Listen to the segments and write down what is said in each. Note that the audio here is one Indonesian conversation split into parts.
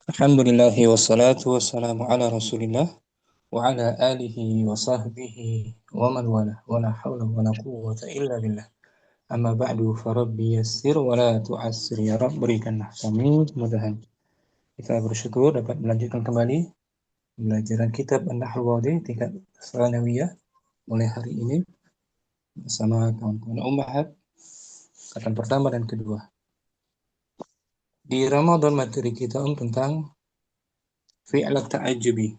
Alhamdulillah wassalatu wassalamu ala Rasulillah wa ala alihi wa sahbihi wa man wala wa la hawla wa la quwwata illa billah. Amma ba'du farabbi yassir wa la tu'assir ya Rabb, berikanlah kami kemudahan. Kita bersyukur dapat melanjutkan kembali pembelajaran kitab An-Nahwu Wadih tingkat Tsanawiyah mulai hari ini bersama kawan-kawan Ummahat angkatan pertama dan kedua. Di Ramadan materi kita tentang fi'il ta'ajjubi,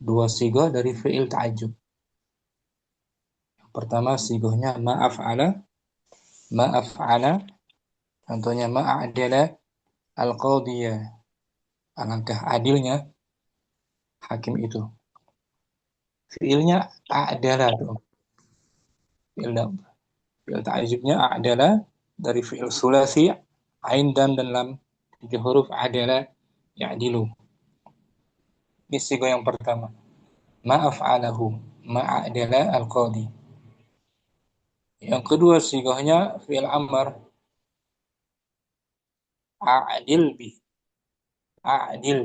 dua sigah dari fi'il ta'ajjub. Pertama sigohnya ma'af'ala, contohnya ma'adala al-qadiyah, alangkah adilnya hakim itu. Fiilnya a'dala tuh. Fiil ta'ajubnya a'dala dari fiil sulasi, ain dam dan lam, 3 huruf adala ya'dilu. Ini sigoh yang pertama. Ma'af'alahu, ma'adala al-qadi. Yang kedua sigohnya fiil amr, a'dil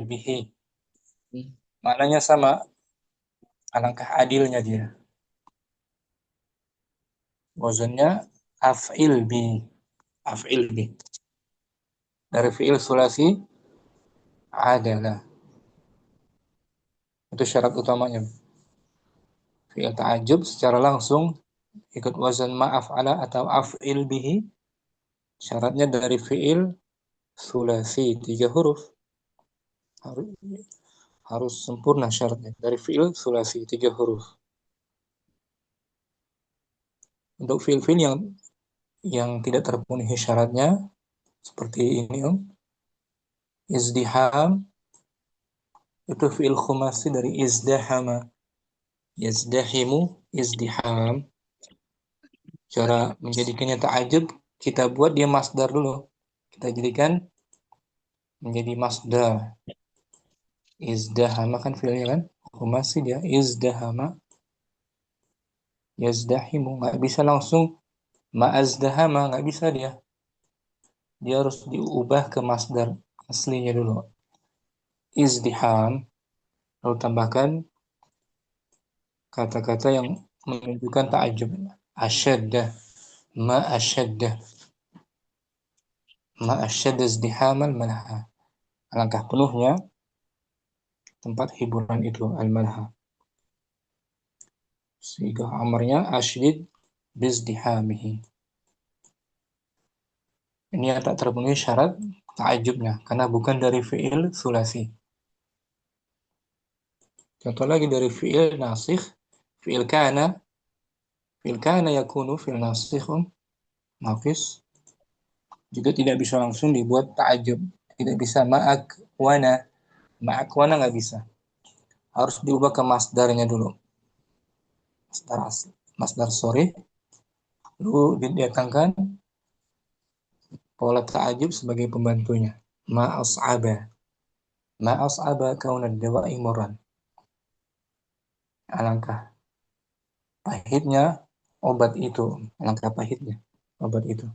bihi. Maknanya sama, alangkah adilnya dia. Wazannya af'il bi. Dari fiil sulasi adalah. Itu syarat utamanya. Fiil ta'ajub secara langsung ikut wazan ma'af'ala atau af'il bihi. Syaratnya dari fiil sulasi 3 huruf. Harus sempurna syaratnya. Dari fiil sulasi 3 huruf. Untuk fiil-fiil yang tidak terpenuhi syaratnya seperti ini izdiham, itu fiil khumasi dari izdahama. Yazdahimu, izdiham. Cara menjadikannya ta'ajub, kita buat dia masdar dulu. Kita jadikan menjadi masdar. Izdahama kan fiilnya kan? Khumasi dia, izdahama. Yazdahimu, nggak bisa langsung ma'azdahama, nggak bisa dia. Dia harus diubah ke masdar aslinya dulu. Izdiham, lalu tambahkan kata-kata yang menunjukkan ta'ajub. Asyaddah, ma'asyaddah. Ma'asyaddah izdihamal malha. Alangkah penuhnya tempat hiburan itu al-malha. Sehingga amarnya asydid bizdihamihi. Ini yang tak terpenuhi syarat ta'ajubnya karena bukan dari fi'il sulasi. Contoh lagi dari fi'il nasikh, fi'il kana yakunu fi'il nasikhun nafis, juga tidak bisa langsung dibuat ta'ajub. Tidak bisa ma'akwana nggak bisa. Harus diubah ke masdarnya dulu. Masdar asli, masdar sorry, lalu didatangkan pola ta'ajub sebagai pembantunya. Ma'as'aba kaunad dawa'i murran. Alangkah pahitnya obat itu. Alangkah pahitnya obat itu.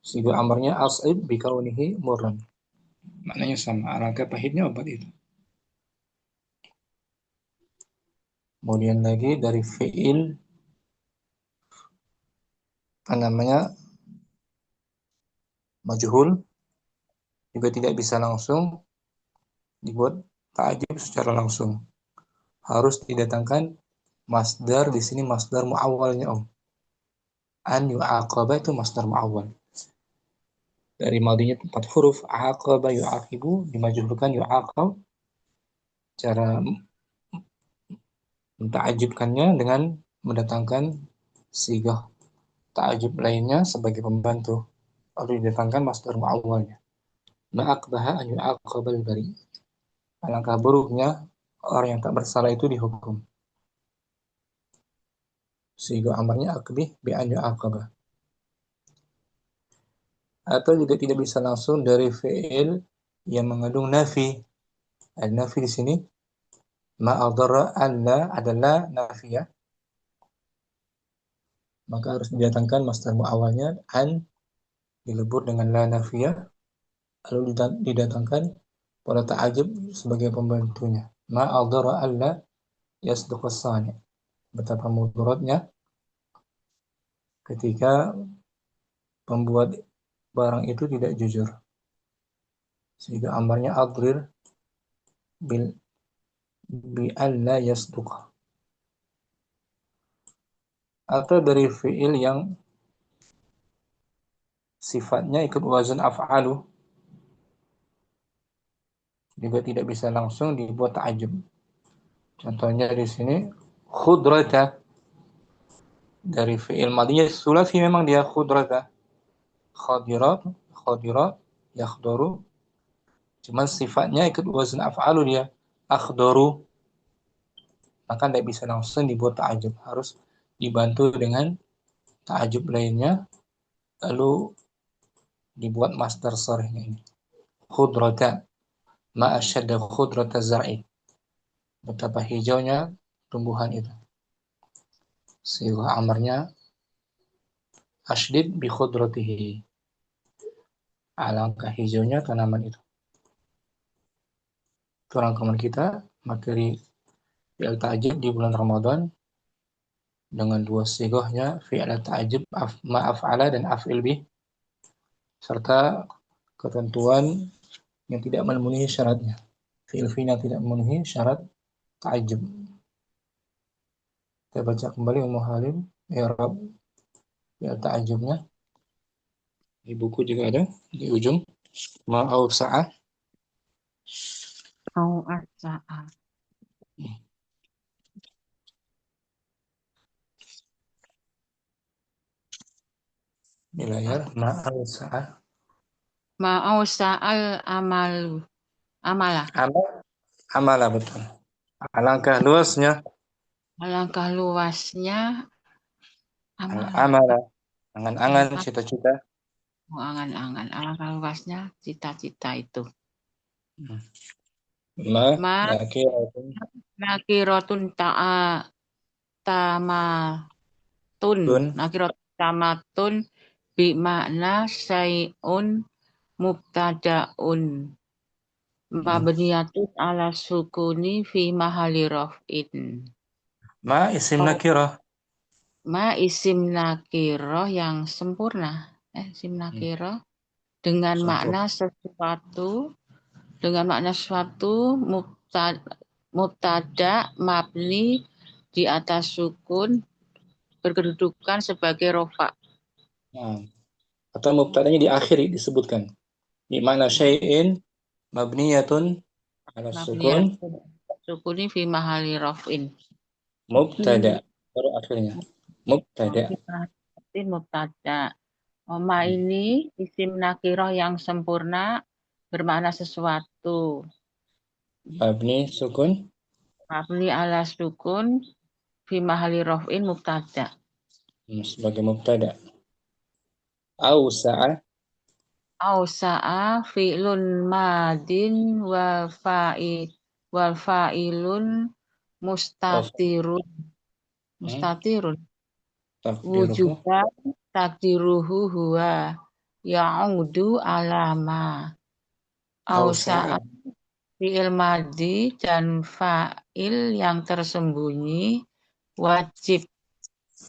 Sehingga amarnya as'ib bikaunihi murran. Maknanya sama. Alangkah pahitnya obat itu. Kemudian lagi dari fi'il majhul juga tidak bisa langsung dibuat ta'ajub secara langsung. Harus didatangkan masdar, di sini masdar mu'awwalnya An yu'aqaba itu masdar mu'awwal. Dari madinya 4 huruf, aqaba yu'aqibu, dimajhulkan yu'aqab. Cara menta'ajubkannya dengan mendatangkan sigah ta'ajub lainnya sebagai pembantu. Lalu didatangkan masdar mu'awwalnya. Ma'aqbaha an yu'aqabal bari. Alangkah buruknya orang yang tak bersalah itu dihukum. Sehingga amarnya akbih bi an yu'aqabah. Atau juga tidak bisa langsung dari fi'il yang mengandung nafi. Al-nafi di sini ma'adara alla adalah nafiyah. Maka harus didatangkan masdar mu'awalnya an dilebur dengan la nafiyah lalu didatangkan pada ta'ajub sebagai pembantunya. Ma adhara alla yasduqa sani. Betapa mudaratnya ketika pembuat barang itu tidak jujur. Sehingga amarnya adrir bil bi alla yasduqa. Atau dari fi'il yang sifatnya ikut wazan af'alu juga tidak bisa langsung dibuat ta'ajub. Contohnya di sini khudrata, dari fi'il madinya sulasi memang dia khudrata. Khadirat, khadirat, yakhdaru. Cuman sifatnya ikut wazan af'alu dia. Akhdaru. Maka tidak bisa langsung dibuat ta'ajub. Harus dibantu dengan ta'ajub lainnya. Lalu dibuat masdar sharihnya ini. Khudrata. Ma asyadda khudrata zar'i. Betapa hijaunya tumbuhan itu. Sehingga amarnya asydid bi khudratihi. Alangkah hijaunya tanaman itu. Itu rangkuman kita materi fi'il ta'jib di bulan Ramadan dengan dua sigohnya fi'il ta'jib ma'af'ala dan af'il bih, serta ketentuan yang tidak memenuhi syaratnya. Fi'il yang tidak memenuhi syarat ta'jib. Kita baca kembali Ummu Halim i'rab fi'il ta'jibnya. Di buku juga ada di ujung. Ma'awsa'a. Ma'awsa'a. Di layar ma'awsa'a. Ma'awsa'al amalu. Amala. Amala, betul. Alangkah luasnya Alangkah luasnya amala. amala, angan-angan, cita-cita. Angan-angan. Alangkah luasnya cita-cita itu. Ma nakiratun tamatun. Nakiratun tamatun bi makna syai'un mubtada'un. Mabniyatun ala sukuni fi mahali raf'in. Ma isim nakirah. Ma isim nakirah yang sempurna. Isim nakirah dengan makna sesuatu, mubtada mabni di atas sukun berkedudukan sebagai rofa. Atau mubtadanya di akhir disebutkan. Di mana syai'in mabniyatun ala sukun. Sukuni fi mahali raf'in. Mubtada baru akhirnya. Mubtada. Mubtada. Ma ini isim nakirah yang sempurna bermakna sesuatu. Mabni sukun. Mabni ala sukun fi mahali raf'in mubtada. Sebagai mubtada. Awsa'a. Awsa'a fi'lun madin wal fa'ilun mustatirun. Mustatirun. Wujuban takdiruhu huwa ya'udu alama. Awsa'a fi'il madi dan fa'il yang tersembunyi wajib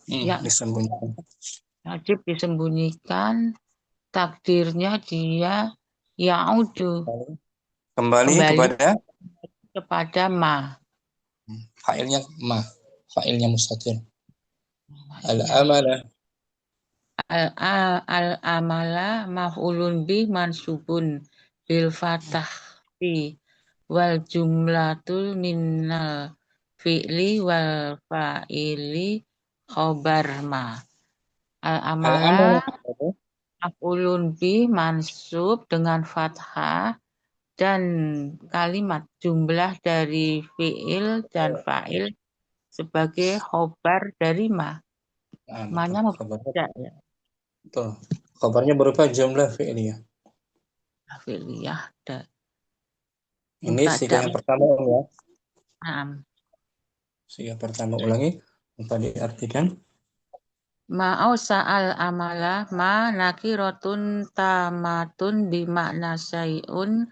disembunyikan. Wajib disembunyikan, takdirnya dia ya'udu. Kembali kepada ma. Fa'ilnya ma. Fa'ilnya mustatir. Al-amala. Al-amala maf'ulun bih mansubun bil fatah fi wal jumlatul minnal fi'li wal fa'ili khobar ma. Al-amala maf'ulun bih mansub dengan fathah dan kalimat jumlah dari fi'il dan fa'il sebagai khobar dari ma. Ma-nya mubtada ya. Betul. Khobarnya berupa jumlah fi'liyah. Fi'liyah. Ini siga yang pertama ya. Siga pertama ulangi. Untuk diartikan. Ma'au sa'al amala ma nakiratun tamatun bimakna syai'un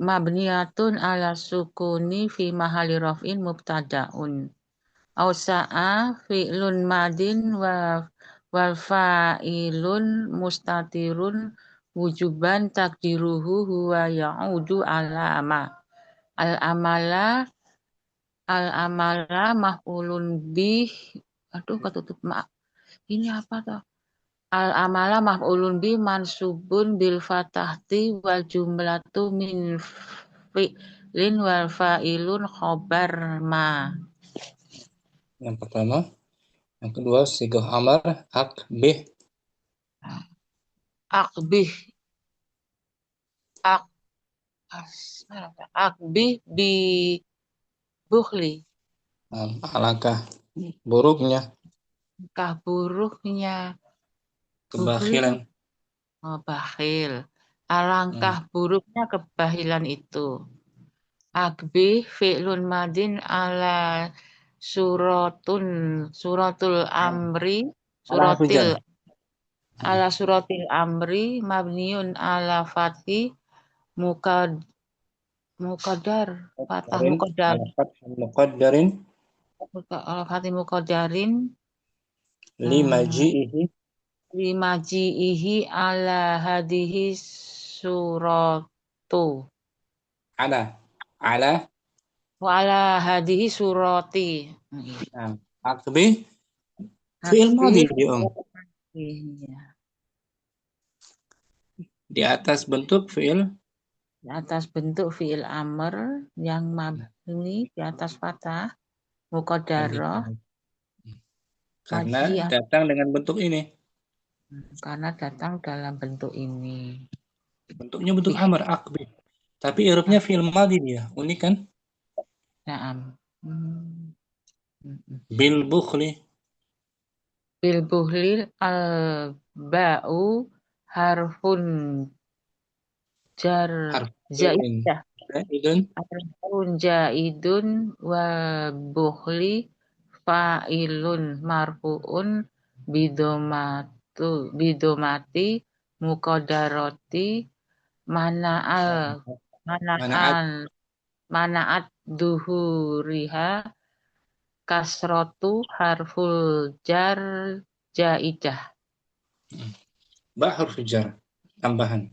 mabniyatun ala sukuni fi mahali raf'in mubtada'un. Ausa'a fi'lun madin wal fa'ilun mustatirun wujuban takdiruhu huwa ya'udu ala ma. Al-amala maf'ulun bih. Aduh ketutup mak. Ini apa toh? Al-amala maf'ulun bih mansubun bil fatahti wal jumlatu min fi'lin wal fa'ilun khobar ma. Yang pertama. Yang kedua, sigah amar, akbih. Akbih akbih bi bukhli. Alangkah buruknya Kah buruknya bukhli itu kebakhilan. bakhil. Alangkah buruknya kebahilan itu. Akbih fi'lun madin ala suratul amri Hujan. suratil amri mabniun ala fathi mukadar fatah Muqaddarin, mukadar ala fathil muqaddarin, ala fathi mukadarin limaji'ihi, limaji'ihi ala hadihi suratu ala, wa ala hadihi surati. akbih, fi'il madhi Akbih dia, di atas bentuk fi'il di atas bentuk fi'il amr yang mabni di atas fathah muqaddarah karena majiyah datang dengan bentuk ini. karena datang dalam bentuk ini. Bentuknya bentuk amar, akbih. Tapi irupnya fi'il madhi dia, unik kan? Naam. Bil bukhli, Bil buhlil al ba'u harfun jar harfun zaidah zaidun, harfun jaidun wa bukhli fa'ilun marfu'un bidomati muqaddarati mana'al manaat, mana'at duhuriha kasrotu harful jar jaidah. ba huruf jar, tambahan.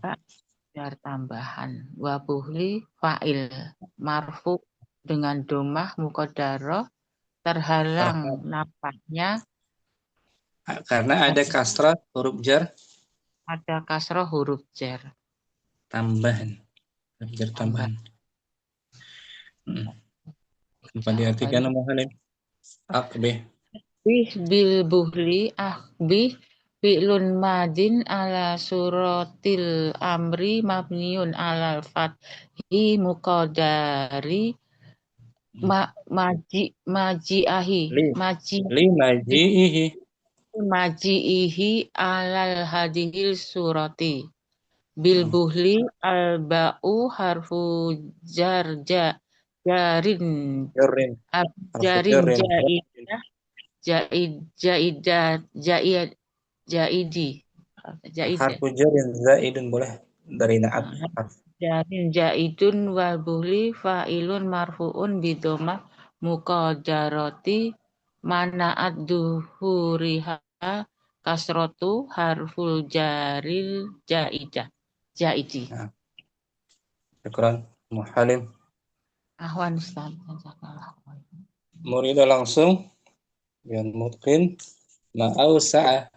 Jar tambahan. Wabuhli fa'il marfu dengan domah muqaddarah terhalang napaknya Karena ada kasrah huruf jar ada kasroh huruf jar tambahan. Huruf jar tambahan. Apa diartikan nama Halim? Akbih. Bil buhli ahbih fi'lun madin ala suratil amri mabniun alal fathi muqaddari maji'ahi maji'ihi alal hadihil surati bil buhli al ba'u harfu jarin Jarin. jarin jaidi Harfu jarin zaidun boleh dari naat. jarin jaidun wal buhli fa'ilun marfu'un bidomah muqaddarati mana'at duhuriha kasrotu harful jaril jaidi. Syukran Muhalim. Ahwan Ustaz. Muridah langsung yang mungkin ma'ausa'a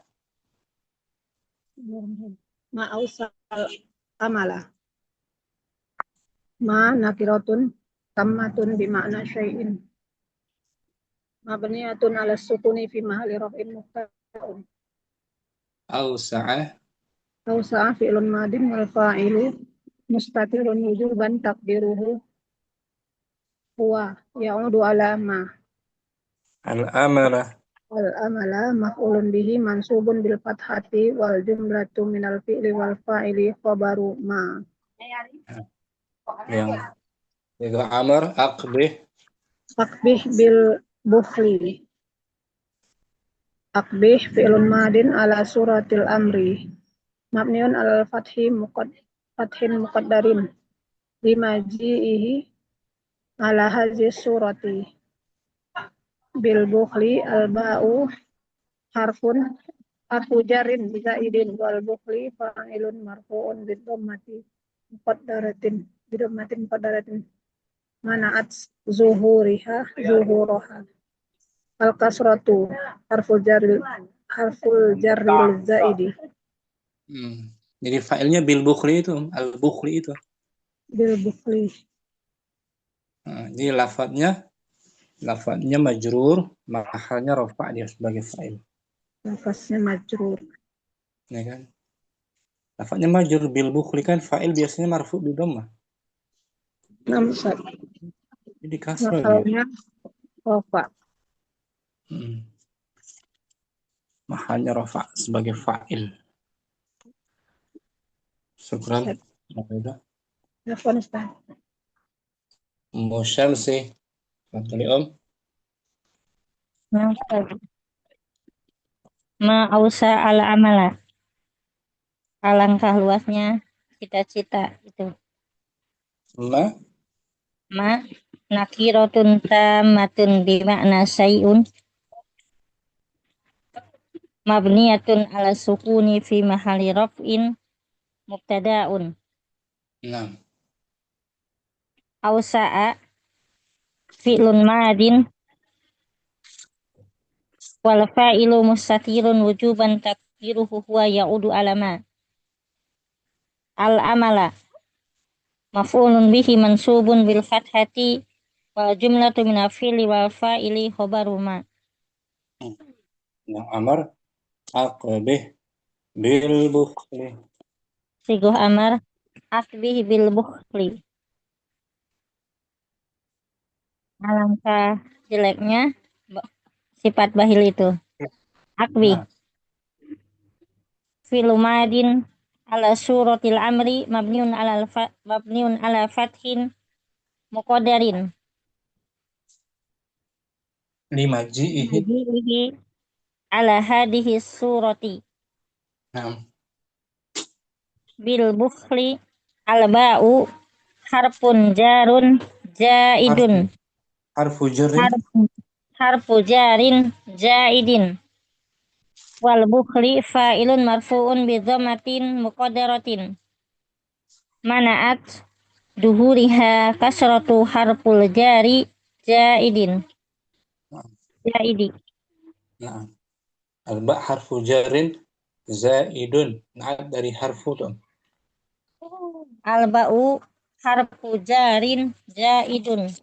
amala ma nakiratun tammatun bimakna syai'in mabniyatun ala sukuni fi mahali raf'in mubtada'un. Ausa'a fi'lun madin wal fa'ilu mustatirun wujuban takdiruhu huwa ya'udu ala ma. Al-amala maf'ulun bihi mansubun bil fathati wal jumlatu minal fi'li wal fa'ili khabaru ma. yang itu amar akbih Akbih bil bukhli Akbih fi'lun madin ala suratil amri. Mabniun ala fathin muqaddarin. Limaji'ihi ala hazi surati. Bil bukhli al ba'u harfu jarin bizaidin wal bukhli fa'ilun marfu'un bidommatin muqaddaratin mana'at zuhuraha al kasratu harful jarril zaidi Jadi failnya bil bukhli itu, al bukhli itu. bil bukhli. Jadi lafadznya majrur, mahalnya rafa' dia sebagai fa'il. Lafaznya majrur. Ya kan? Lafadznya majrur bil bukhli kan fa'il biasanya marfu' bi dhammah. Jadi kasrah dia. Mahalnya rafa'. Mahalnya rafa' sebagai fa'il. Syukran. Telepon Ustaz. Syamsi. Tadi Om. Ma ausa al amala. Alangkah luasnya cita-cita itu. Ma nakiratun tamatun bimakna syai'un mabniyatun ala sukuni fi mahali raf'in mubtada'un. Nah. Ausa'a fi'lun madin wal fa'ilu mustatirun wujuban takdiruhu huwa ya'udu alama. Al amala maf'ulun bihi mansubun bil fathati wal jumlatu min afili wal fa'ili khobaru ma. Yang amar aqbih bil bukhli. Sigoh amar akbih bil bukhli. Alangkah jeleknya sifat bahil itu. Akbih fi'lu madin ala suratil amri mabniun ala fathin muqaddarin limaji'ihi ala hadihi surati. Bil bukhli al ba'u harfun jarun jaidun. Harfu jarin jaidin. Wal bukhli fa'ilun marfu'un bi dhammatin muqaddaratin. Mana'at duhuriha kasratu harful jari jaidin. Jaidi. Nah. Al-ba' harfu jarin zaidun. Na'at dari harfu tuh. Al-ba'u harfu jarin jaidun.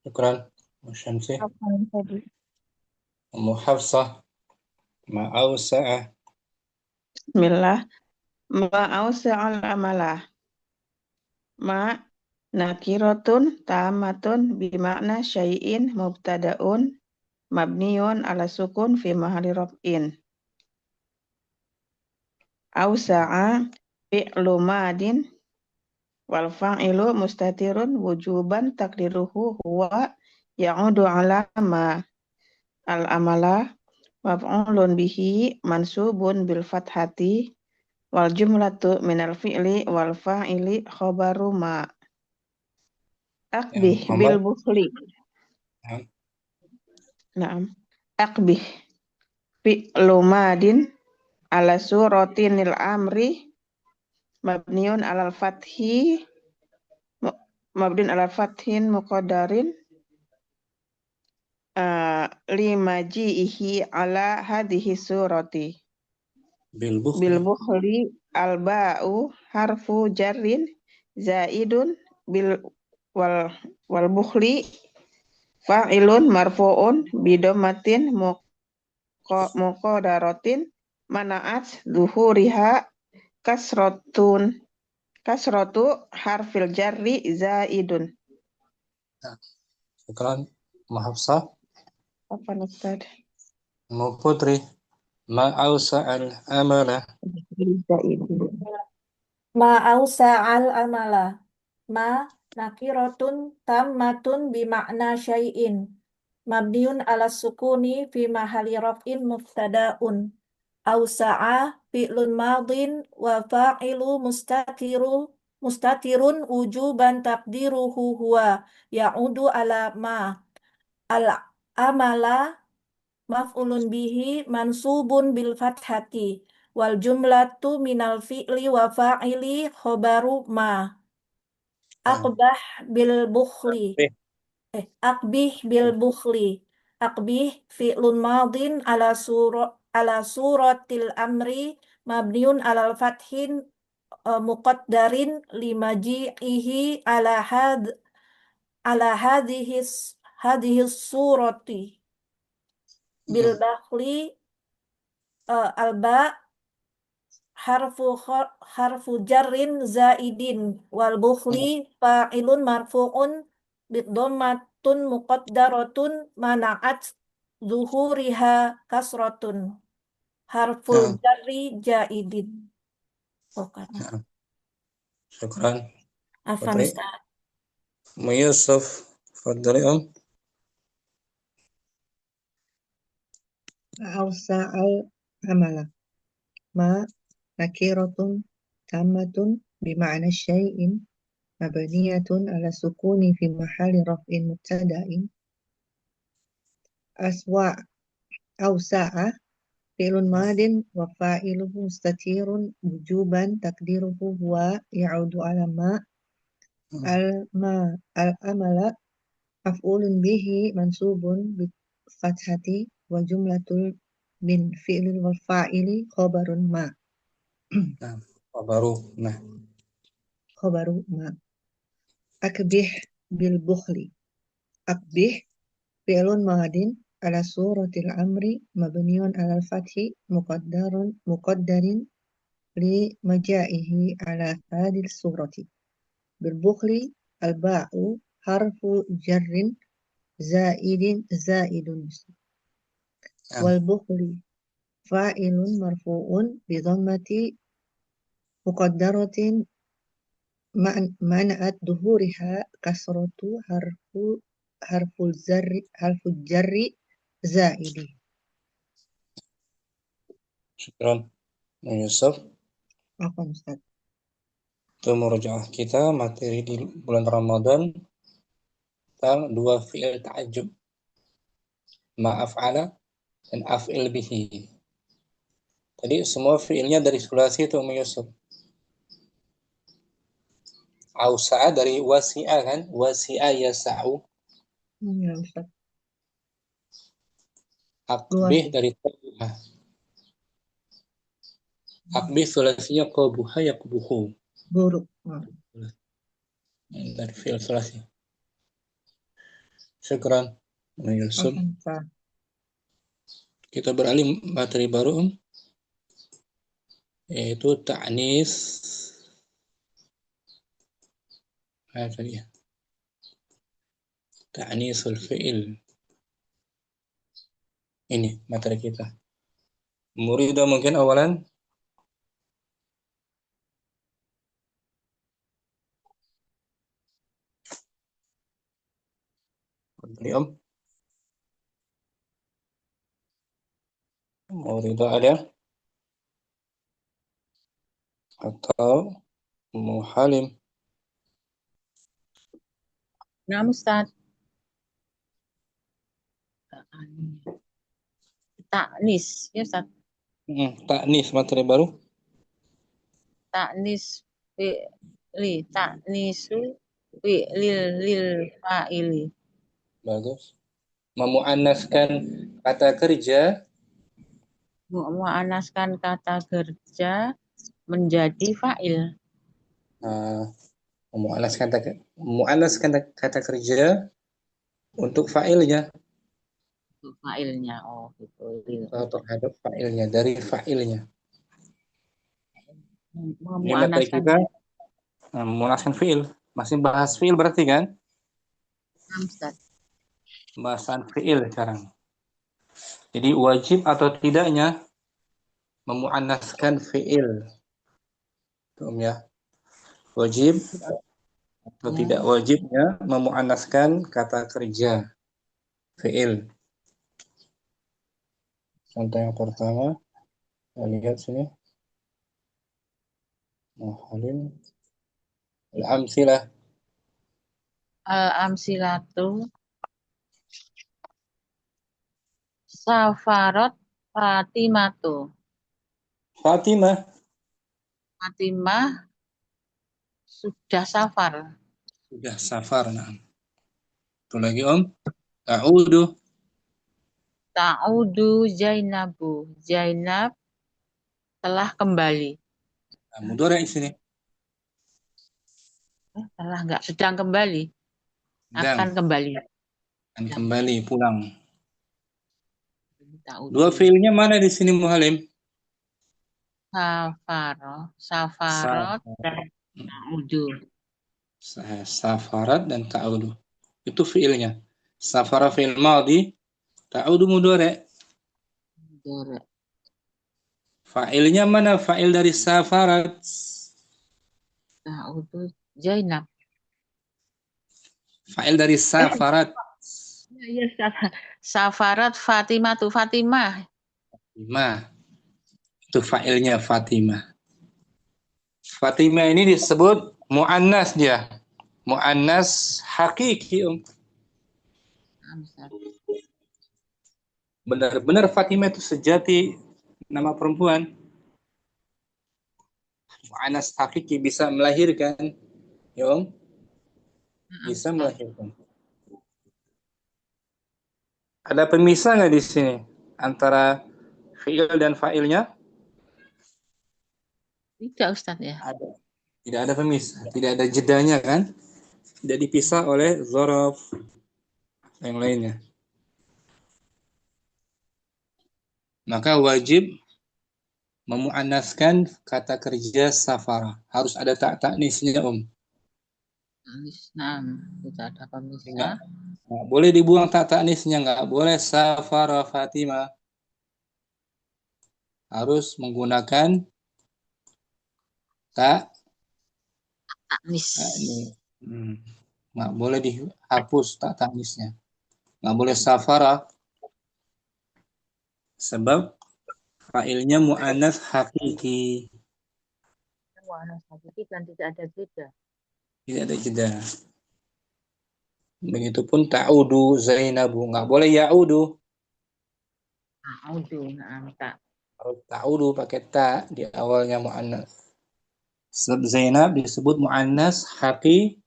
Syukran. Syamsi. Hafsah. Ma'awsa'ah. Bismillah. Ma'awsa'al amalah. Ma nakiratun tamatun bimakna syai'in mubtada'un mabniun ala sukun fi mahali raf'in. Awsa'a fi'lu madin wal fa'ilu mustatirun wujuban takdiruhu huwa ya'udu ala ma. Al amala maf'ulun bihi mansubun bil fathati wal jumlatu minal fi'li wal fa'ili khobaru ma. Akbih bil bukhli. Naam. Akbih fi'lu madin ala suratinil amri mabniun alal fathin muqaddarin limaji'ihi ala hadhihi surati. Bil bukhli al ba'u harfu jarrin zaidun wal bukhli fa'ilun marfu'un bidomatin muqaddaratin mana'at zuhuriha kasratu harfil jarri zaidun. Syukran. Hafsah. Apa Ustaz? Putri. Ma'awsa'al amala. Ma'awsa'al amala. Ma nakiratun tammatun bimakna syai'in mabniun ala sukuni fi mahali raf'in mubtada'un. Awsa'a fi'lun madin wa fa'ilu mustatirun wujuban taqdiruhu huwa ya'udu ala ma. Al-amala maf'ulun bihi mansubun bil fathati wal jumlatu minal fi'li wa fa'ili khobaru ma. Aqbah bil bukhli. Aqbih bil bukhli. Aqbih fi'lun madin ala suratil amri mabniun alal fathin muqaddarin limaji'ihi ala hadhihi surati. Bil bakhli alba harfu jarrin zaidin wal bukhli fa'ilun marfu'un bidhammatun muqaddaratun mana'at zuhuriha kasratun harful jarri jaidin. Syukran. Afan Putri. Ustaz. Yusuf, fadhali Awsa'al amala. Ma nakiratun tammatun bima'na syai'in mabniyatun ala sukuni fi mahali raf'in mubtada'in. Awsa'a fi'lun madin wa fa'iluhu mustatirun wujuban takdiruhu huwa ya'udu ala ma. Al-amala maf'ulun bihi mansubun bi fathati wa jumlatul min fi'lin wal fa'ili khobarun ma. Khobaru ma. Akbih bil bukhli. Akbih fi'lun madin ala suratil amri mabniun ala fathi muqaddarin li majaihi ala hadil surati. Bil bukhli al ba'u harfu jarrin zaidun. Wal bukhli fa'ilun marfu'un bi dhammati muqaddaratin mana'at duhuriha kasratu harful jarri zaidi. Syukran. Yusuf. Apa Ustaz? Itu murojaah kita materi di bulan Ramadan tentang dua fi'il ta'ajjub. Ma'af'ala dan af'il bihi. Tadi semua fi'ilnya dari sulasi itu Yusuf. Awsa'a dari wasi'a kan? Wasi'a yasa'u. Ya Ustaz. Aqbih dari qabuha. Aqbih sulasinya qabuha yaqbuhu. Buruk. Dari fi'il sulasi. Syukran. Yusuf. Kita beralih materi baru yaitu ta'nis. Tadi ya. Ta'nisul fi'il. Ini materi kita. Muridah mungkin awalan. Beliau. Muridah ada? Atau Muhalim? Nah, Ustaz. Ta'nis, ya Ustaz. Ta'nis materi baru. Ta'nis fi'li, ta'nisu fi'lil fa'ili. Bagus. Memuannaskan kata kerja. Memuannaskan kata kerja menjadi fa'il. Memuannaskan kata kerja untuk fa'ilnya. Fa'ilnya, oh gitu. Terhadap fa'ilnya, dari fa'ilnya. Ini materi Memuannaskan kita memuannaskan fi'il. Masih bahas fi'il berarti kan? Ustaz. Bahasan fi'il sekarang. Jadi wajib atau tidaknya memuannaskan fi'il. Ya. Wajib atau tidak wajibnya memuannaskan kata kerja. fi'il. Contoh yang pertama, kita lihat sini. Halim. Al-amsilah. Al-amsilatu safarat Fatimatu. Fatimah. Fatimah sudah safar. Sudah safar. Nah. Itu lagi Om. Ta'udu. Ta'udu Zainabu. Zainab telah kembali. Nah, mudhari' di sini. Telah enggak, sedang kembali. Akan kembali. Akan kembali pulang. Ta'udu. Dua fiilnya mana di sini Muhalim? Safarat dan ta'udu. Safarat dan ta'udu. Itu fiilnya. Safara fi'il madhi, ta'udu mudhari'. Fa'ilnya mana? Fa'il dari safarat. Ta'udu Zainab. Fa'il dari safarat. Iya, safarat Fatimatu. Fatimah. Itu fa'ilnya Fatimah. Fatimah ini disebut mu'annas dia. Mu'annas hakiki Benar-benar Fatimah itu sejati nama perempuan. Mu'annas hakiki bisa melahirkan. Ya Om? Bisa melahirkan. Ada pemisah nggak di sini antara fi'il dan fa'ilnya? Tidak Ustaz ya. Ada. Tidak ada pemisah, tidak ada jedanya kan? Tidak dipisah oleh zorof yang lainnya. Maka wajib memuannaskan kata kerja safara. Harus ada ta'nisnya Nah, tidak ada pemisah. Nggak boleh dibuang ta'nisnya, nggak boleh safara Fatimah. Harus menggunakan Ta'nis. Nggak boleh dihapus ta'nisnya. Nggak boleh safara. Sebab fa'ilnya mu'annas hakiki. Mu'annas hakiki dan tidak ada jeda. Tidak ada jeda. Begitupun ta'udu Zainabu. Nggak boleh ya'udu. Ta'udu. Ta'udu pakai ta di awalnya mu'annas. Sebab Zainab disebut mu'annas hakiki.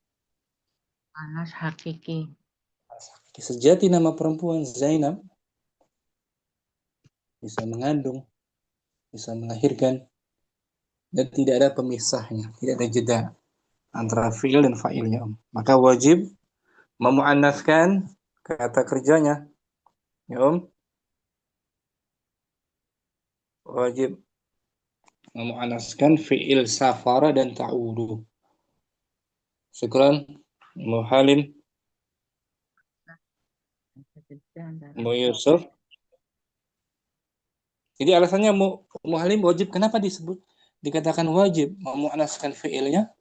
Mu'annas hakiki. Sejati nama perempuan Zainab. Bisa mengandung, bisa melahirkan, dan tidak ada pemisahnya, tidak ada jeda antara fi'il dan fa'ilnya. Maka wajib memuannaskan kata kerjanya. Ya Om. Wajib memuannaskan fi'il safara dan ta'udu. Syukran. Muhalim. Mu Yusuf. Jadi alasannya Muhalim wajib, kenapa dikatakan wajib memuannaskan fi'ilnya?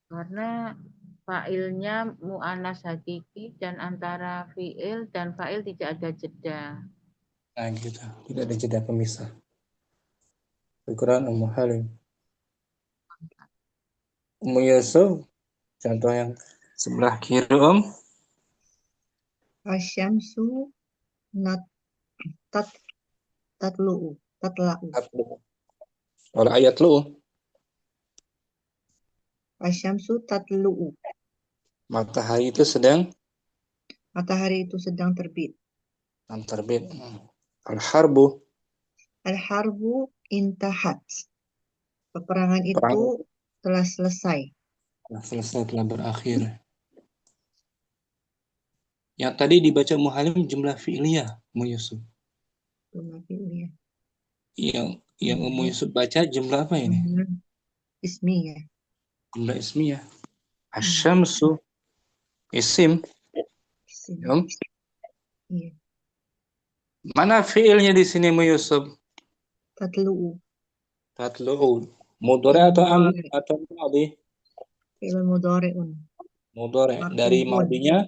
Karena fa'ilnya mu'annas hakiki dan antara fi'il dan fa'il tidak ada jeda. Nah gitu, tidak ada jeda pemisah. Syukran Ummu Halim. Ummu Yusuf, contoh yang sebelah kiri Om. Asyamsu tatla'u. Oleh ayat lu. Asyamsu tatla'u. Matahari itu sedang terbit. Terbit. Al-harbu. Al-harbu intahat. Peperangan itu telah selesai. Telah berakhir. Yang tadi dibaca Muhalim jumlah fi'liyah, Ummu Yusuf. Jumlah fi'liyah. Yang Ummu Yusuf baca jumlah apa ini? Ismiyah. Jumlah ismiyah. Asyamsu isim. Iya. Mana fi'ilnya di sini Ummu Yusuf? Tatlu'u. Mudhari' atau madhi? Fi'il mudhari'un. Mudhari'. Dari madhinya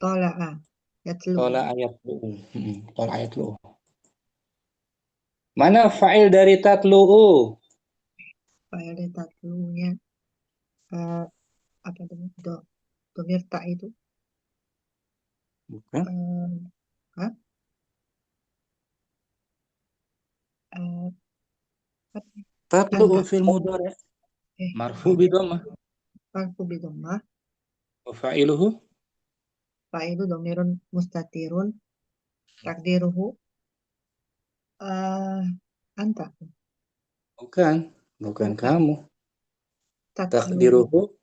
Tola'a. Yatlu. Tola ayat lu'u. Tola ayat lu'u. Mana fa'il dari tatlu'u? Fa'il tatlunya. Apa itu? Domir tak itu. Bukan. Hah? Apa? Tatlu'u Anta. fil mudhari. Marfu Iya. bidomah. Marfu bidomah. Wa fa'iluhu. Fa'ilu domirun mustatirun. Takdiruhu. Anta. Bukan Bukan. kamu. Takdiruhu.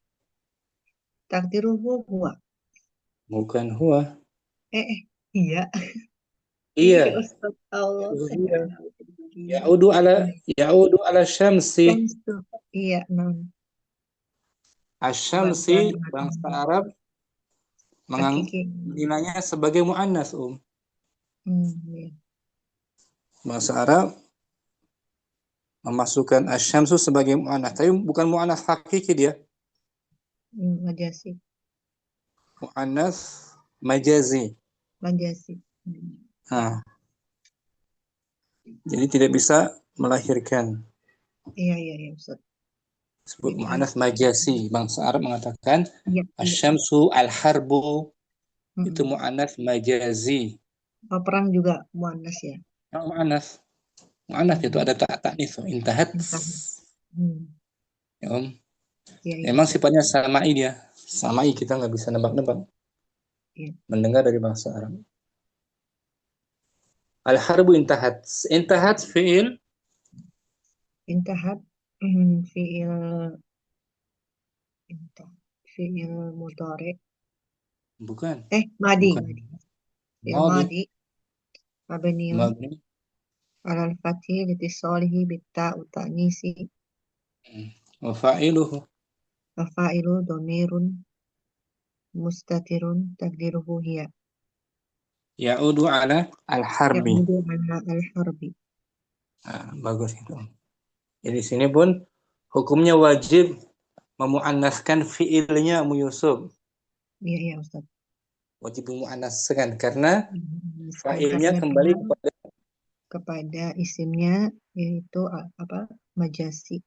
Takdiruhu Huwa. bukan huwa. Iya. Iya. Ustaz Allah. Ya'udu ala syamsi. Iya, non. Asyamsi bangsa Arab menilainya sebagai muannas, Iya. Bangsa Arab memasukkan asyamsu sebagai muannas, tapi bukan muannas hakiki dia. Majasi. Muannas majazi. Majasi. Nah. Jadi tidak bisa melahirkan. Iya, Ustaz. Disebut muannas majasi. Bangsa Arab mengatakan iya. asyamsu al-harbu itu muannas majazi. Perang juga muannas ya. Muannas itu ada ta'nis, intahat. Ya, Iya, memang sifatnya samai dia. Samai kita nggak bisa nebak-nebak. Iya. Mendengar dari bahasa Arab. Al-harbu intahat. Intahat fi'il. Intahat fi'il mudhari. Bukan. Madi. Bukan. Madi. Mabniun Mabni. alal fathi litisalihi bitta utanisi. Wa fa'iluhu. Wa fa'ilu domirun mustatirun takdiruhu hiya. Ya'udu ala al-harbi. Ya'udu ala al-harbi. Bagus itu. Jadi sini pun hukumnya wajib memuannaskan fi'ilnya Yusuf. Iya, Ustaz. Wajib memuannaskan karena fa'ilnya kembali kepada isimnya, yaitu majasi.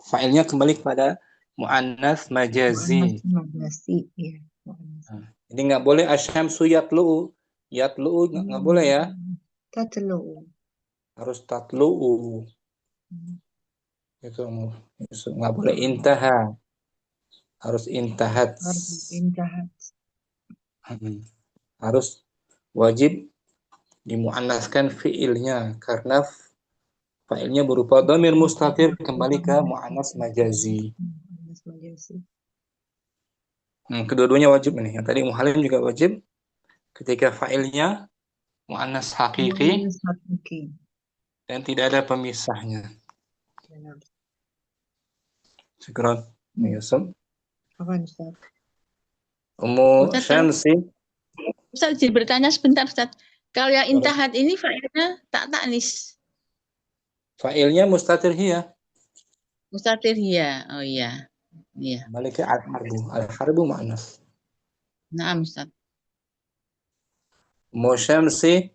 Fa'ilnya kembali kepada muannas majazi. Majasi, ya. Jadi nggak boleh asyamsu yatlu'u. Yatlu'u nggak boleh ya. Tatlu'u. Harus tatlu'u. Itu nggak boleh intaha. Harus intahat. Harus wajib dimuannaskan fi'ilnya karena fa'ilnya berupa dhamir mustatir kembali ke muannas majazi. Kedua-duanya wajib ini. Yang tadi muhallim juga wajib ketika fa'ilnya muannas hakiki dan tidak ada pemisahnya. Syukran, Yusuf. Apa, Ustaz? Ummu Syamsi. Ustaz, izin bertanya sebentar, Ustaz. Kalau yang intahat ini fa'ilnya ta'nis. Fa'ilnya mustatir hiya. Mustatir hiya. Oh iya. Iya. Balik ke al-harbu. Al-harbu muannas. Naam, Ustaz. Ummu Syamsi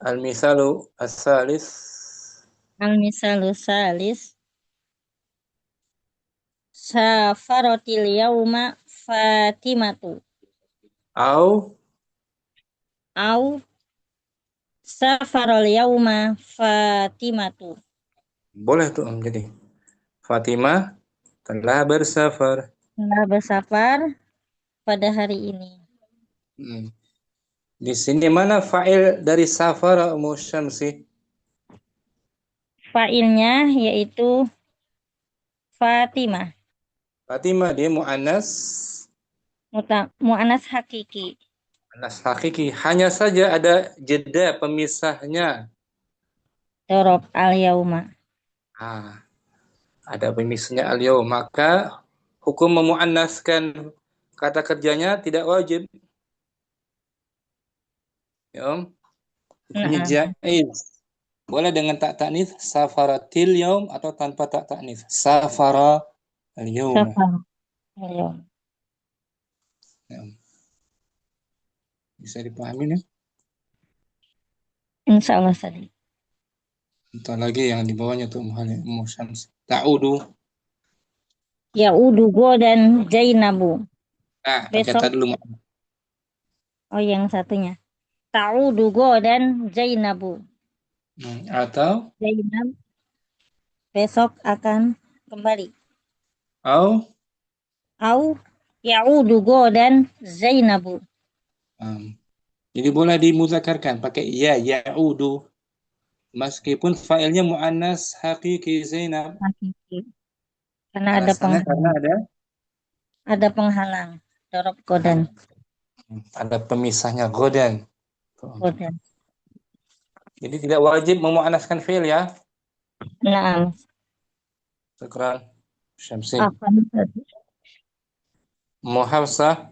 al-mithalu as-salis. Al-misalu salis. Safaratil yauma Fatimatu. Au safarul yauma Fatimatu. Boleh tuh jadi Fatimah telah bersafar. Telah bersafar pada hari ini. Di sini mana fa'il dari safara Ummu Syamsi? Fa'ilnya yaitu Fatimah. Fatimah dia muannas. Muannas hakiki. Muannas hakiki. Hanya saja ada jeda pemisahnya. Dorob al-yauma. Ada pemisahnya al-yaum. Maka hukum memuannaskan kata kerjanya tidak wajib. Ya, hukumnya jaiz. Boleh dengan tak ta'nits safaratil yaum atau tanpa tak ta'nits safara al-yaum. Safara al-yaum. Bisa dipahami ya? Insya Allah tadi. Entah lagi yang di bawahnya tuh Ummu Syams. Ta'udu. Ya'udu dan Zainabu. Nah, pakai Besok, ta dulu. oh yang satunya. Ta'udu dan Zainabu. Atau Zainab besok akan kembali. au Au Ya'udu dan Zainabu. Jadi boleh dimuzakarkan pakai ya'udu. Meskipun failnya muannas hakiki Zainab. Hakiki. Karena ada Alasannya karena penghalang. Ada penghalang. Dorob godan. ada pemisahnya godan. Godan. Jadi tidak wajib memuannaskan fiil ya. Naam. Syukran. Syamsi. Afan tadi. Muhafsah.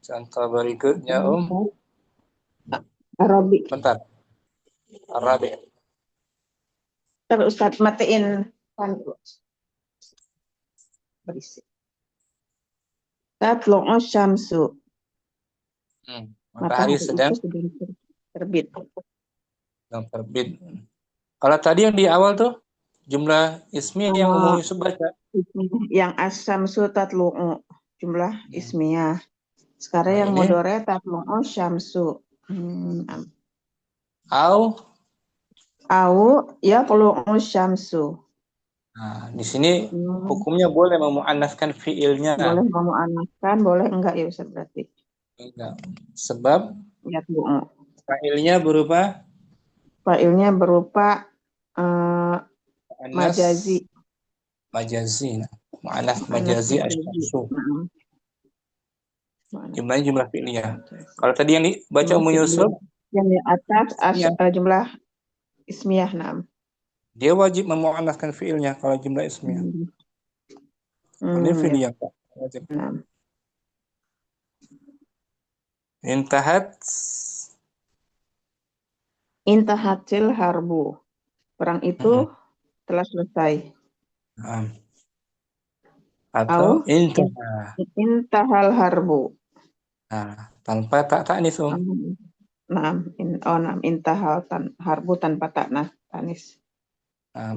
Contoh berikutnya Arabi. Bentar. Arabi. Terus Ustaz matiin pandu. Berisik. Tatlu'u syamsu. Matahari sedang terbit. Kalau tadi yang di awal tuh jumlah ismi yang Ummu Yusuf baca. Yang as-syamsu tatlu'u jumlah ismiyah. Sekarang yang mudhari tatlu'u syamsu. Au yatlu'u syamsu. Nah, di sini hukumnya boleh memuannaskan fiilnya. Boleh memuannaskan, boleh enggak ya Ustaz berarti? Enggak. Sebab yatlu'u. Fa'ilnya berupa majazi. Majazi. Mu'annas majazi asyamsu. Jumlahnya jumlah fi'liyah. Kalau tadi yang dibaca Ummu Yusuf yang di atas jumlah ismiyah, na'am. Dia wajib memuannaskan fi'ilnya kalau jumlah ismiyah. Ini fi'liyah, Pak. Wajib. Na'am. Intahatil harbu. Perang itu telah selesai. Atau intahal harbu. Tanpa tak tanis. Naam, intahal harbu tanpa tak tanis.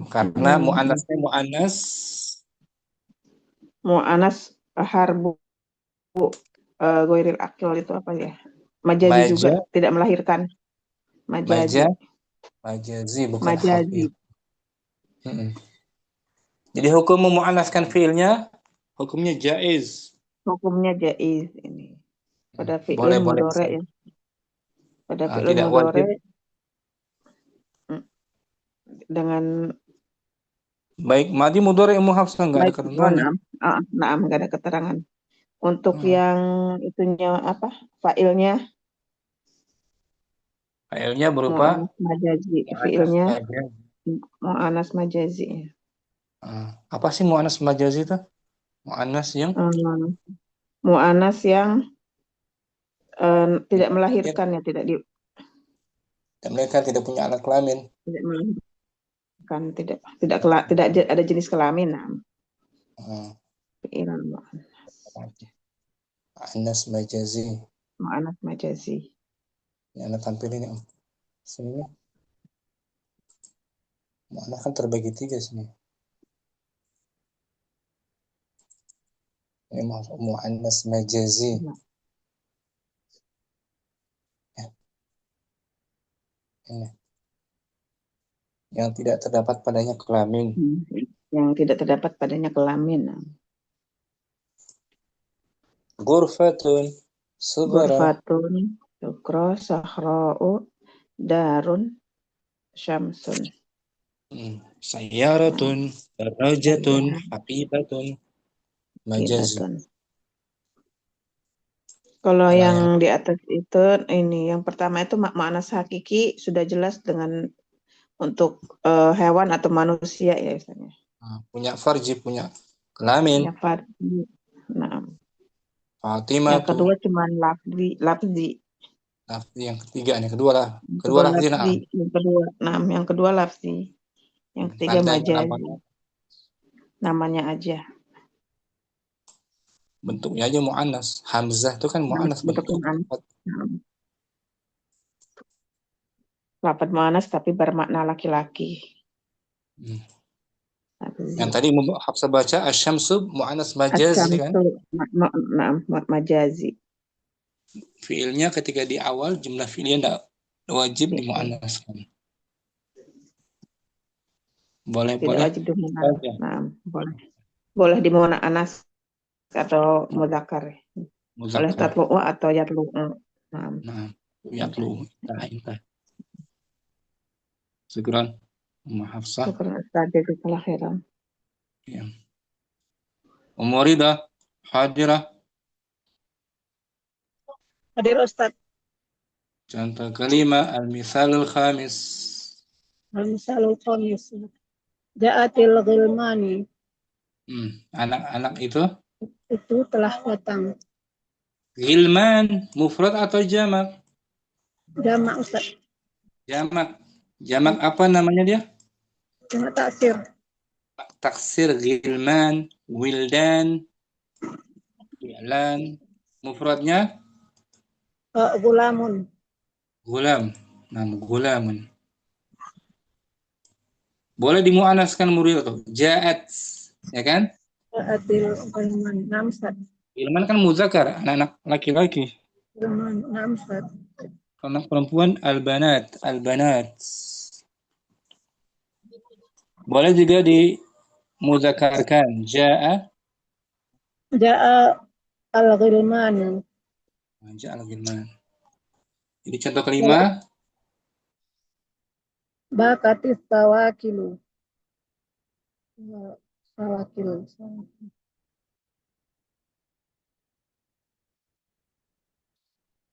Karena muannasnya muannas harbu goiril akil itu apa ya? Majazi juga, tidak melahirkan. Majazi bukan majazi. Jadi hukum memuannaskan fiilnya hukumnya jaiz. Hukumnya jaiz ini. Pada fiil mudhari ya. Pada fiil mudhari dengan baik madi mudhari Hafsah enggak ada ketentuan. Naam, enggak ada keterangan. Untuk yang itunya apa? Failnya berupa majazi, fiilnya mu'annas majazi. Apa sih mu'annas majazi itu? Mu'annas yang tidak melahirkan ya, tidak melahirkan, tidak punya anak kelamin. Tidak melahirkan, tidak ada jenis kelamin. Fi'il mu'annas majazi. Mu'annas majazi. Ini Anda tampilin ya. Sini. Mu'annas kan terbagi 3 sini. Ini mu'annas majazi. Ini. Yang tidak terdapat padanya kelamin. Yang tidak terdapat padanya kelamin. Ghurfatun, sughra, sahra'u, darun, syamsun. Sayyaratun, darajatun, haqibatun, majazi. Kalau yang di atas itu, ini yang pertama itu mu'annas hakiki sudah jelas dengan untuk hewan atau manusia ya misalnya. Punya farji, punya kelamin. Punya farji. Nah. Fatimah. Yang kedua cuma lafzi. Lafzi yang ketiga, yang kedua lah. Kedua lafzi. Yang kedua lafzi. Yang ketiga majazi. Namanya aja. Bentuknya aja mu'annas. Hamzah itu kan mu'annas bentuk. Nah, lafadz mu'annas tapi bermakna laki-laki. Hmm. Satu. Yang tadi Hafsah baca asyamsu mu'annas majazi kan? Asyamsu majazi. Fiilnya ketika di awal jumlah fiilnya tidak wajib dimuannaskan. Tidak Boleh-boleh wajib dimuannas. saja. Nah, boleh dimuannas atau muzakkar. Boleh Muzakkar. tatlu'u atau yatlu'u. Nah, Nah, yatlu. Intah. Syukran. Hafsah. syukur Ustaz, jazakallah khairan. Ya. Rida hadirah. Hadir Ustaz. Contoh kalimat al-misalul khamis. Al-misalul khamis. Ja'atil ghilmani. Anak-anak itu Itu telah datang. Ghilman mufrad atau jamak? Jamak Ustaz. Jamak apa namanya dia? Jamak taksir. Taksir ghilman, wildan, i'lan. Mufradnya Gulamun. gulam. Gulamun. Boleh dimuannaskan murid tuh. Ja'at, ya kan? Ja'atil ghilmani. Naam Ustaz. Ghilman kan muzakkar, anak-anak laki-laki. Ghilman. Naam Ustaz. Anak perempuan albanat. Boleh juga dimudzakarkan. Ja'a al-ghilmani. Al-ghilman. Jadi contoh kelima. Bakatis tawakilu. Tawakil.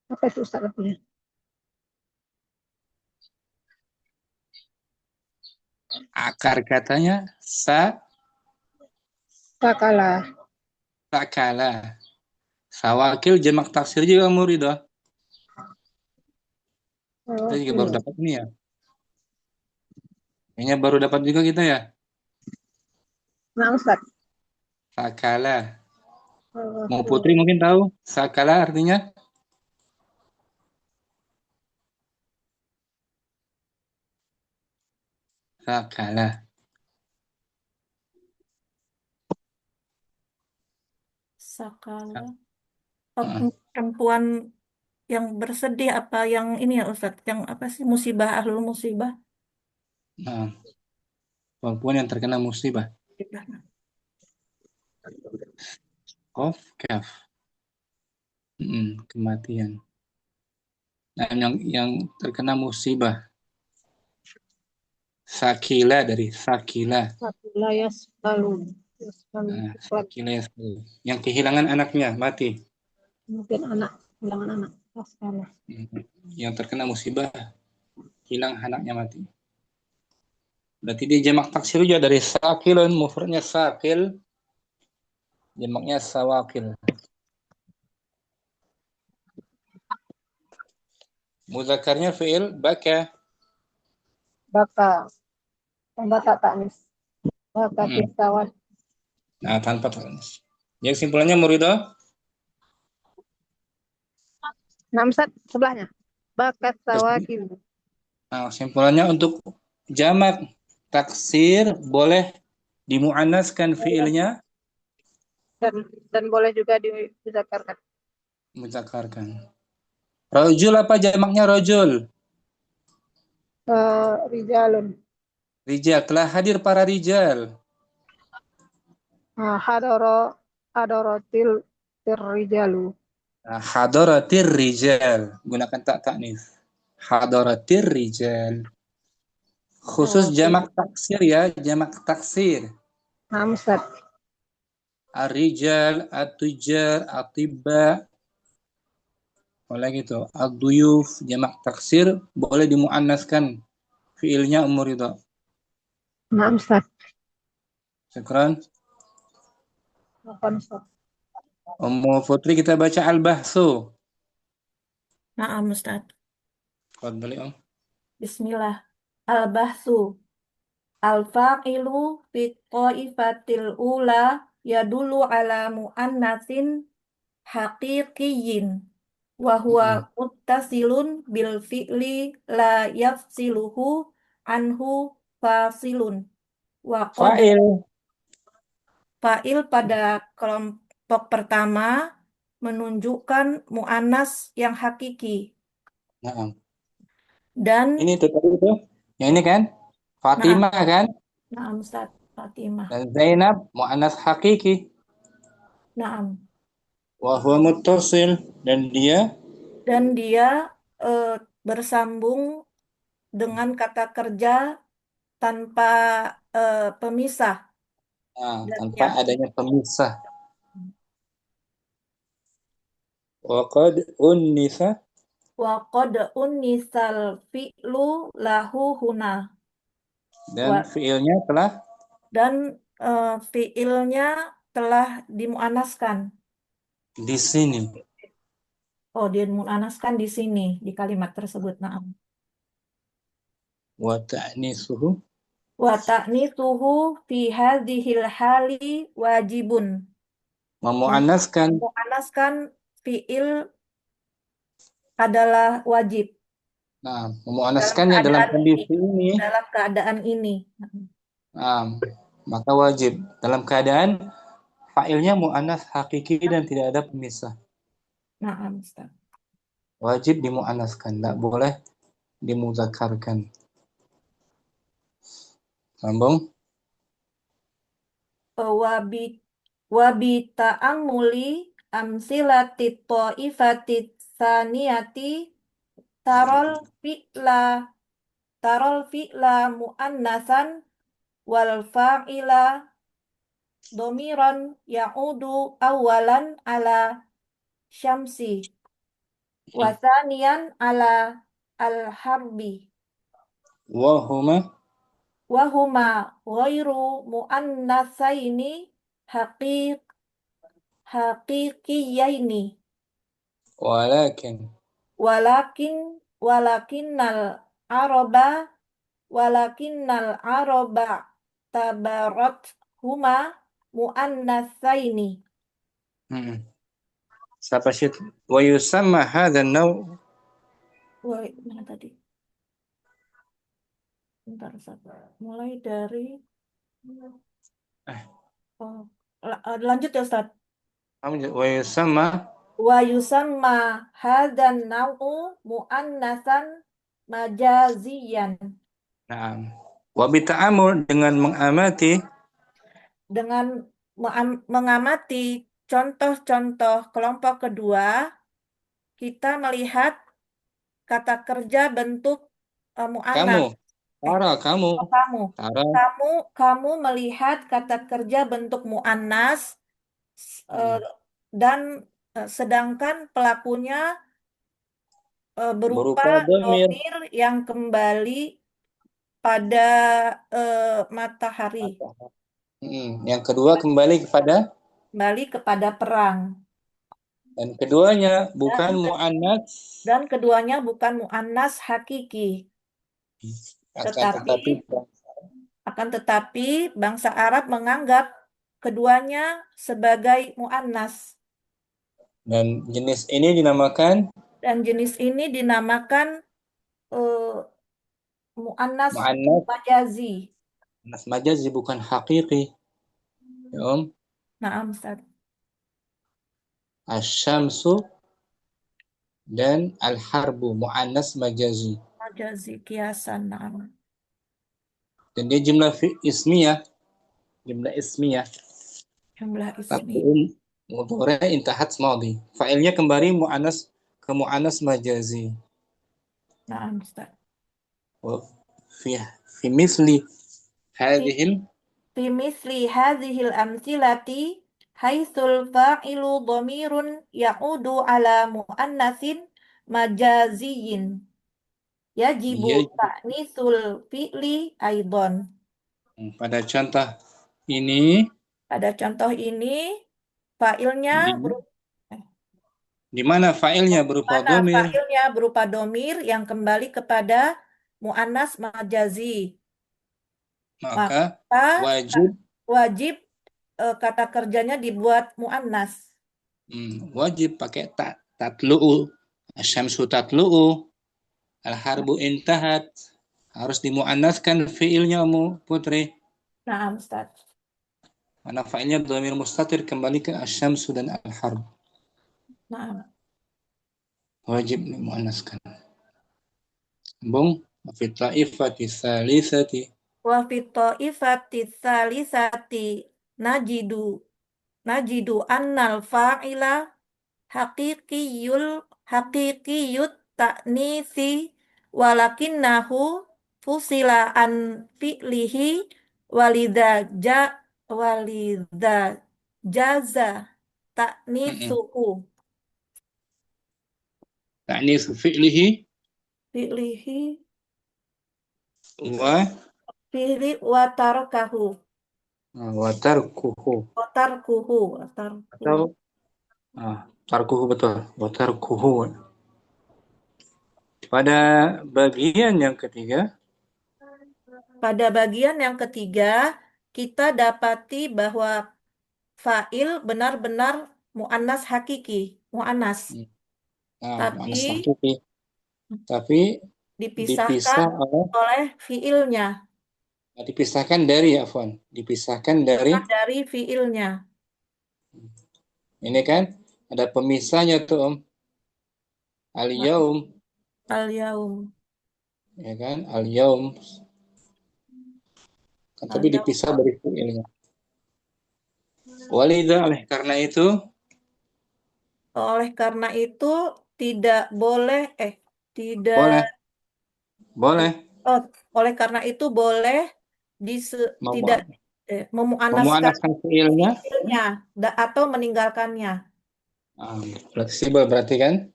Apa itu Ustaz artinya? Akar katanya Sakala. Sawakil jamak taksir juga muridah. Kita juga baru dapat ini ya. Kayaknya baru dapat juga kita ya. Nah Ustaz. Sakala. Mau Putri mungkin tahu sakala artinya? Sakala. Sakala. Perempuan yang bersedih apa yang ini ya Ustadz? Yang apa sih musibah, ahlul musibah? Nah, perempuan yang terkena musibah. Qaf, kaf. Kematian. Nah, yang terkena musibah. Sakila dari sakila. Sakila yasbalun. Sakila yasbalun. Yang kehilangan anaknya, mati. Mungkin kehilangan anak. Sakala. Yang terkena musibah, hilang anaknya mati. Berarti dia jamak taksir juga dari sakilun, mufradnya sakil, jamaknya sawakil. Mudzakarnya fi'il baka. Tambah tak taknis. Baka tisawat. Nah, tanpa taknis. Yang simpulannya muridah. Nah Ustaz, sebelahnya. Bakat sawakil. Nah, simpulannya untuk jamak taksir boleh dimuannaskan fi'ilnya Dan boleh juga dizakarkan. Mudzakarkan. Rajul apa jamaknya rajul? Rijalun. Rijal, telah hadir para rijal. Hadorotil rijalu. Hadaratir rijal. Gunakan tak taknis. Hadaratir rijal. Khusus jamak taksir ya, jamak taksir. Nah, Ustaz. Ar-rijal, at-tujar, at-tibba. Oleh gitu, ad-duyuf, jamak taksir boleh dimuannaskan fiilnya umur itu. Nah, Ustaz. Syukran. Ustaz. Ummu Putri kita baca al-bahsu. Naam Ustaz. Fadhali Om. Bismillah. Al-bahsu. Al-fa'ilu fi qaifatil ula yadulu ala mu'annasin haqiqiyyin wa huwa muttasilun bil fi'li la yafsiluhu anhu fasilun. Wa qad Fa'il. fa'il pada kelompok pertama menunjukkan mu'annas yang hakiki. Nah, Dan ini tuh tadi tuh. Yang ini kan? Fatimah kan? Naam Ustaz Fatimah. Dan Zainab mu'annas hakiki. Naam. Wa huwa muttasil. Dan dia Bersambung dengan kata kerja tanpa pemisah. Dan tanpa yang adanya pemisah. Wa qad unnisa. wa qad unnisal fi'lu lahu huna. Dan fiilnya telah Dan fiilnya telah dimuannaskan. di sini. Oh, dimuannaskan di sini di kalimat tersebut. Naam. Wa ta'nisuhu. Wa ta'nitsuhu fi hadhil hali wajibun. Memuannaskan. Memuannaskan fiil adalah wajib Nah, memuannaskannya dalam kondisi ini. dalam keadaan ini. Maka wajib dalam keadaan fa'ilnya mu'annas hakiki dan tidak ada pemisah. Naam, Ustaz. Wajib dimu'annaskan, tidak boleh dimudzakarkan. Sambung. Wa bi ta'ammuli amsilati ta'ifati saniyati tarol fi'la mu'annasan wal fa'ila domiron ya'udu awalan ala syamsi wa thaniyan ala al-harbi Wahuma wa huma ghairu mu'annatsaini haqiqiyaini walakinnal araba tabarat huma mu'annatsaini. Siapa sih? Wa yusamma hadzal naw. Mana tadi? Bentar, mulai dari lanjut ya Ustaz. Wa yusamma hadzal naw'u mu'annasan majaziyan. Nah, wa bita'amul dengan mengamati contoh-contoh kelompok kedua, kita melihat kata kerja bentuk mu'annas. Kamu melihat kata kerja bentuk mu'annas dan sedangkan pelakunya berupa dhamir yang kembali pada matahari. Yang kedua kembali kepada perang. Dan keduanya bukan mu'annas. Dan keduanya bukan mu'annas hakiki. Akan tetapi bangsa Arab menganggap keduanya sebagai mu'annas. Dan jenis ini dinamakan mu'annas majazi. Mu'annas majazi bukan hakiki. Ya, Naam, Ustaz. Asy-syamsu dan al-harbu mu'annas majazi. Majazi kiasan, naam. Dan dia jumlah ismiyah. Tapi mudhari intahat madhi. Fa'ilnya kembali mu'annas ke mu'annas majazi. Naam, Ustaz. Fi misli hadhil amsilati haitsul fa'ilu dhamirun ya'udu ala mu'annasin majaziyin. Yajibu ta'nisul fi'li aidon. Pada contoh ini fa'ilnya di mana fa'ilnya berupa dhamir yang kembali kepada mu'annas majazi. Maka wajib kata kerjanya dibuat mu'annas. Wajib pakai tatlu'u Asyamsu tatlu'u, al-harbu intahat. Harus dimuannaskan fiilnya Putri. Naam, Ustaz. Mana fa'ilnya dhamir mustatir, kembali ke asyamsu dan al-harb. Naam. Wajib dimuannaskan. Bung, fi ta'ifati salisati. Wa fi ta'ifati tsalisati najidu annal fa'ila haqiqiyut ta'nisi walakinnahu fusila an fi'lihi walidha jaza ta'nisuhu Ta'nis fi'lihi fi'lihi wa fi'li wa tarakahu tarkuhu. Atau tarkuhu, betul. Wa tarkuhu. Pada bagian yang ketiga, kita dapati bahwa fa'il benar-benar mu'annas hakiki, mu'annas. mu'annas Tapi hakiki. Tapi dipisahkan oleh fi'ilnya. Dipisahkan dari Dari fi'ilnya. Ini kan ada pemisahnya tuh, Al-yaum. Al-yaum. Ya kan? Al-yaum. Tapi dipisah dari fi'ilnya. Walidha, oleh karena itu tidak boleh oleh karena itu boleh tidak memuannaskan fi'ilnya atau meninggalkannya. Fleksibel berarti kan?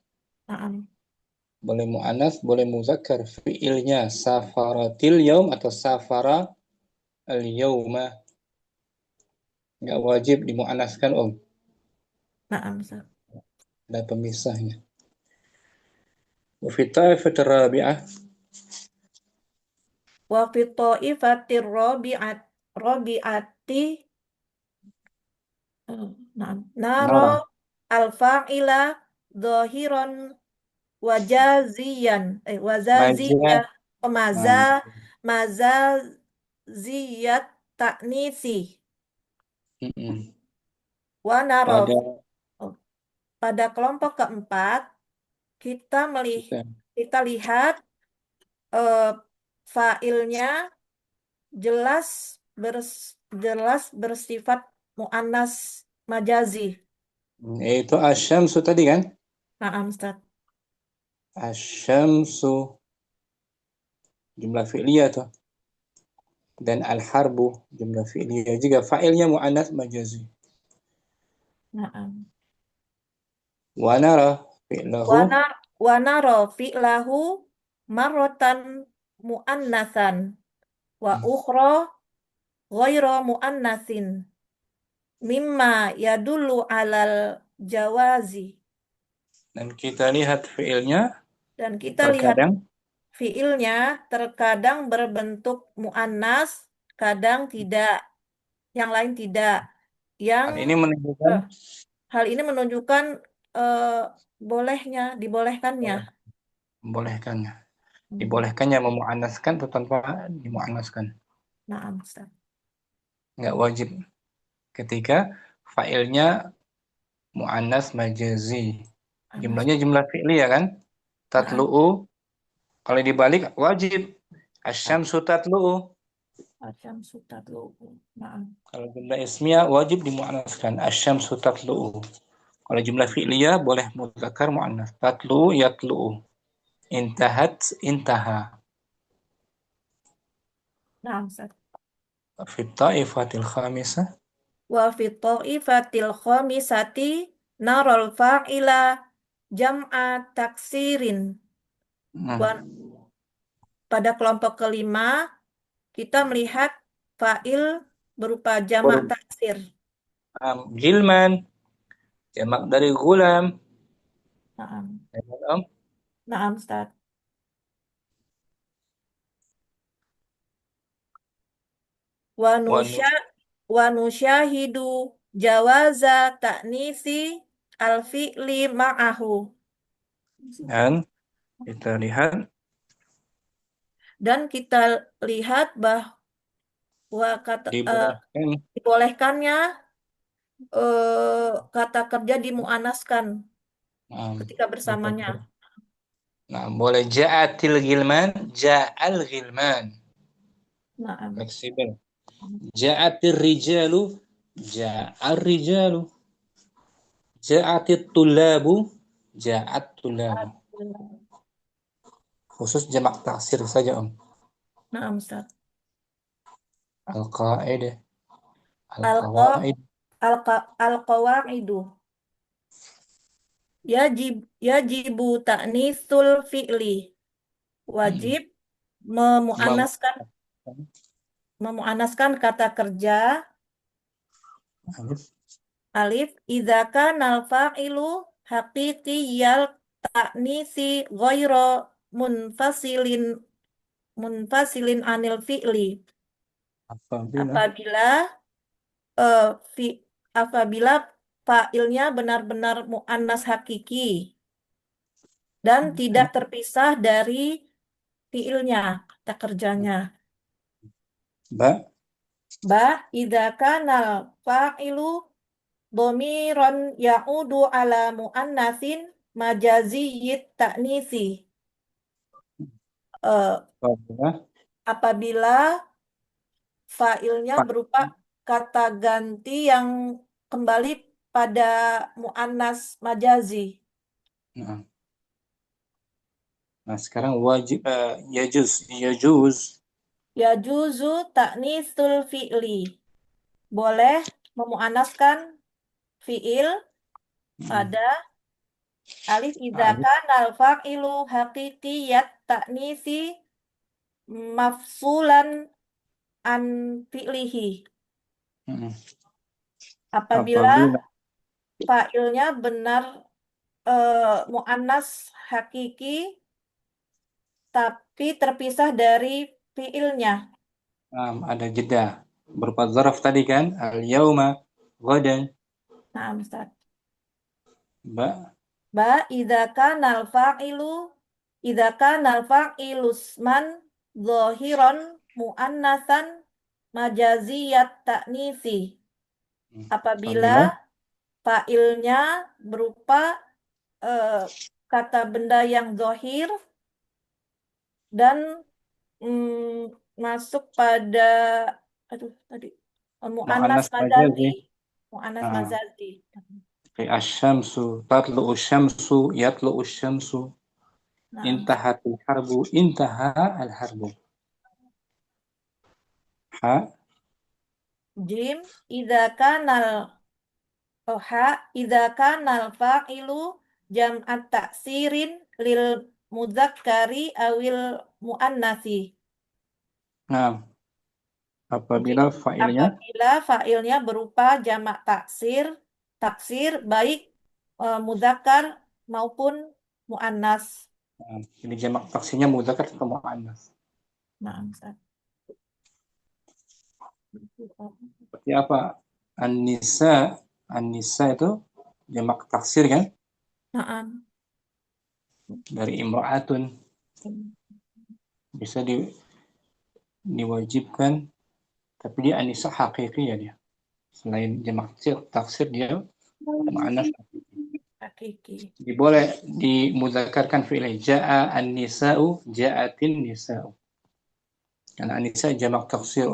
Naam. Boleh mu'annas, boleh muzakkar. Fi'ilnya safaratil yaum atau safara al-yauma. Nggak wajib dimu'annaskan, Naam. Ada pemisahnya. Wa fi ta'ifatir rabi'ah. Wa fi ta'ifatir rabi'ati nara al-fa'ila dhahiran wajaziyan mazaziyat ta'nisi wa nara. Pada kelompok keempat kita lihat fa'ilnya jelas bersifat mu'annas majazi. Itu asyamsu tadi kan? Naam, Ustaz. Asyamsu jumlah fi'liyah tuh. Dan al-harbu jumlah fi'liyah juga, fa'ilnya mu'annas majazi. Naam. Wa nara fi'lahu marratan mu'annasan wa ukhra ghairu mu'annasin mimma yadullu alal jawazi. Dan kita lihat fi'ilnya terkadang berbentuk mu'annas, kadang tidak, yang lain tidak. Hal ini menunjukkan dibolehkannya memu'annaskan atau tanpa dimu'annaskan. Naam, Ustaz. Nggak wajib ketika fa'ilnya mu'annas majazi. Jumlahnya jumlah fi'liyah kan? Tatlu'u. Kalau dibalik wajib. Asyamsu tatlu'u. Naam. Kalau jumlah ismiyah wajib dimu'annaskan. Asyamsu tatlu'u. Kalau jumlah fi'liyah boleh mudzakkar mu'annas. Tatlu'u yatlu'u. Intahat intaha. Naam, Ustaz. Fi ta'ifatil khamisah. Wa fi ta'ifatil khamisati naral fa'ila jam'a taksirin. Pada kelompok kelima kita melihat fa'il berupa jamak taksir. Gilman, jamak dari gulam. Naam, Ustaz. Wa nusyahidu jawaza ta'nisi al-fi'li ma'ahu. Dan kita lihat Dan kita lihat bahwa dibolehkannya kata kerja dimuannaskan ketika bersamanya. Nah, boleh ja'atil ghilman, ja'al ghilman. Nah, Fleksibel. Ja'atir rijalu, ja'ar rijalu. Ja'atit tulabu, ja'at tulabu. Khusus jamak taksir saja, Om. nah, Ustaz. Al-qaidah. Al-qawaid. Al-qawaidu. Yajibu ta'nitsul fi'li. Wajib memuannaskan kata kerja alif idza kana al-fa'ilu haqiqiyal ta'nisi ghairu munfasilin anil fi'li. Apabila fa'ilnya benar-benar muannas hakiki dan tidak terpisah dari fi'ilnya, kata kerjanya. Idza kana fa'ilu dhamiran ya'udu ala muannatsin majaziyyit ta'nisi. Apabila fa'ilnya berupa kata ganti yang kembali pada muannas majazi. Nah, sekarang wajib yajuz. Yajuzu ta'nitsul fi'li. Boleh memuannaskan fi'il pada alif idza kana al-fa'ilu haqiqiyat ta'nisi mafsulan an fi'lihi. Apabila fa'ilnya benar muannas hakiki tapi terpisah dari fi'ilnya. Ada jeda. Berupa zaraf tadi kan? Al-yauma, ghadan. Nah, Ustaz. Idza kana al-fa'ilu isman zahiran muannasan majaziyat ta'nisi. Apabila fa'ilnya berupa kata benda yang zahir dan masuk pada muannas majazi. Muannas majazi. Asy-syamsu, tatlu'u syamsu, yatlu'u syamsu. Intahatil harbu, intaha al-harbu. Jim idza kanal fa'ilu jam'at taksirin lil mudzakkari awil muannasi. Nah, apabila fa'ilnya berupa jamak taksir baik mudzakkar maupun muannas. Jadi jamak taksirnya mudzakkar atau muannas. Nah, Ustaz. Seperti apa? An-nisa itu jamak taksir kan? Dari imra'atun. Bisa diwajibkan, tapi dia an-nisa hakiki ya dia. Selain jamak taksir dia muannas hakiki. Boleh dimudzakarkan fi'il ja'a an-nisa'u, ja'atin nisa'u. Karena an-nisa jamak taksir.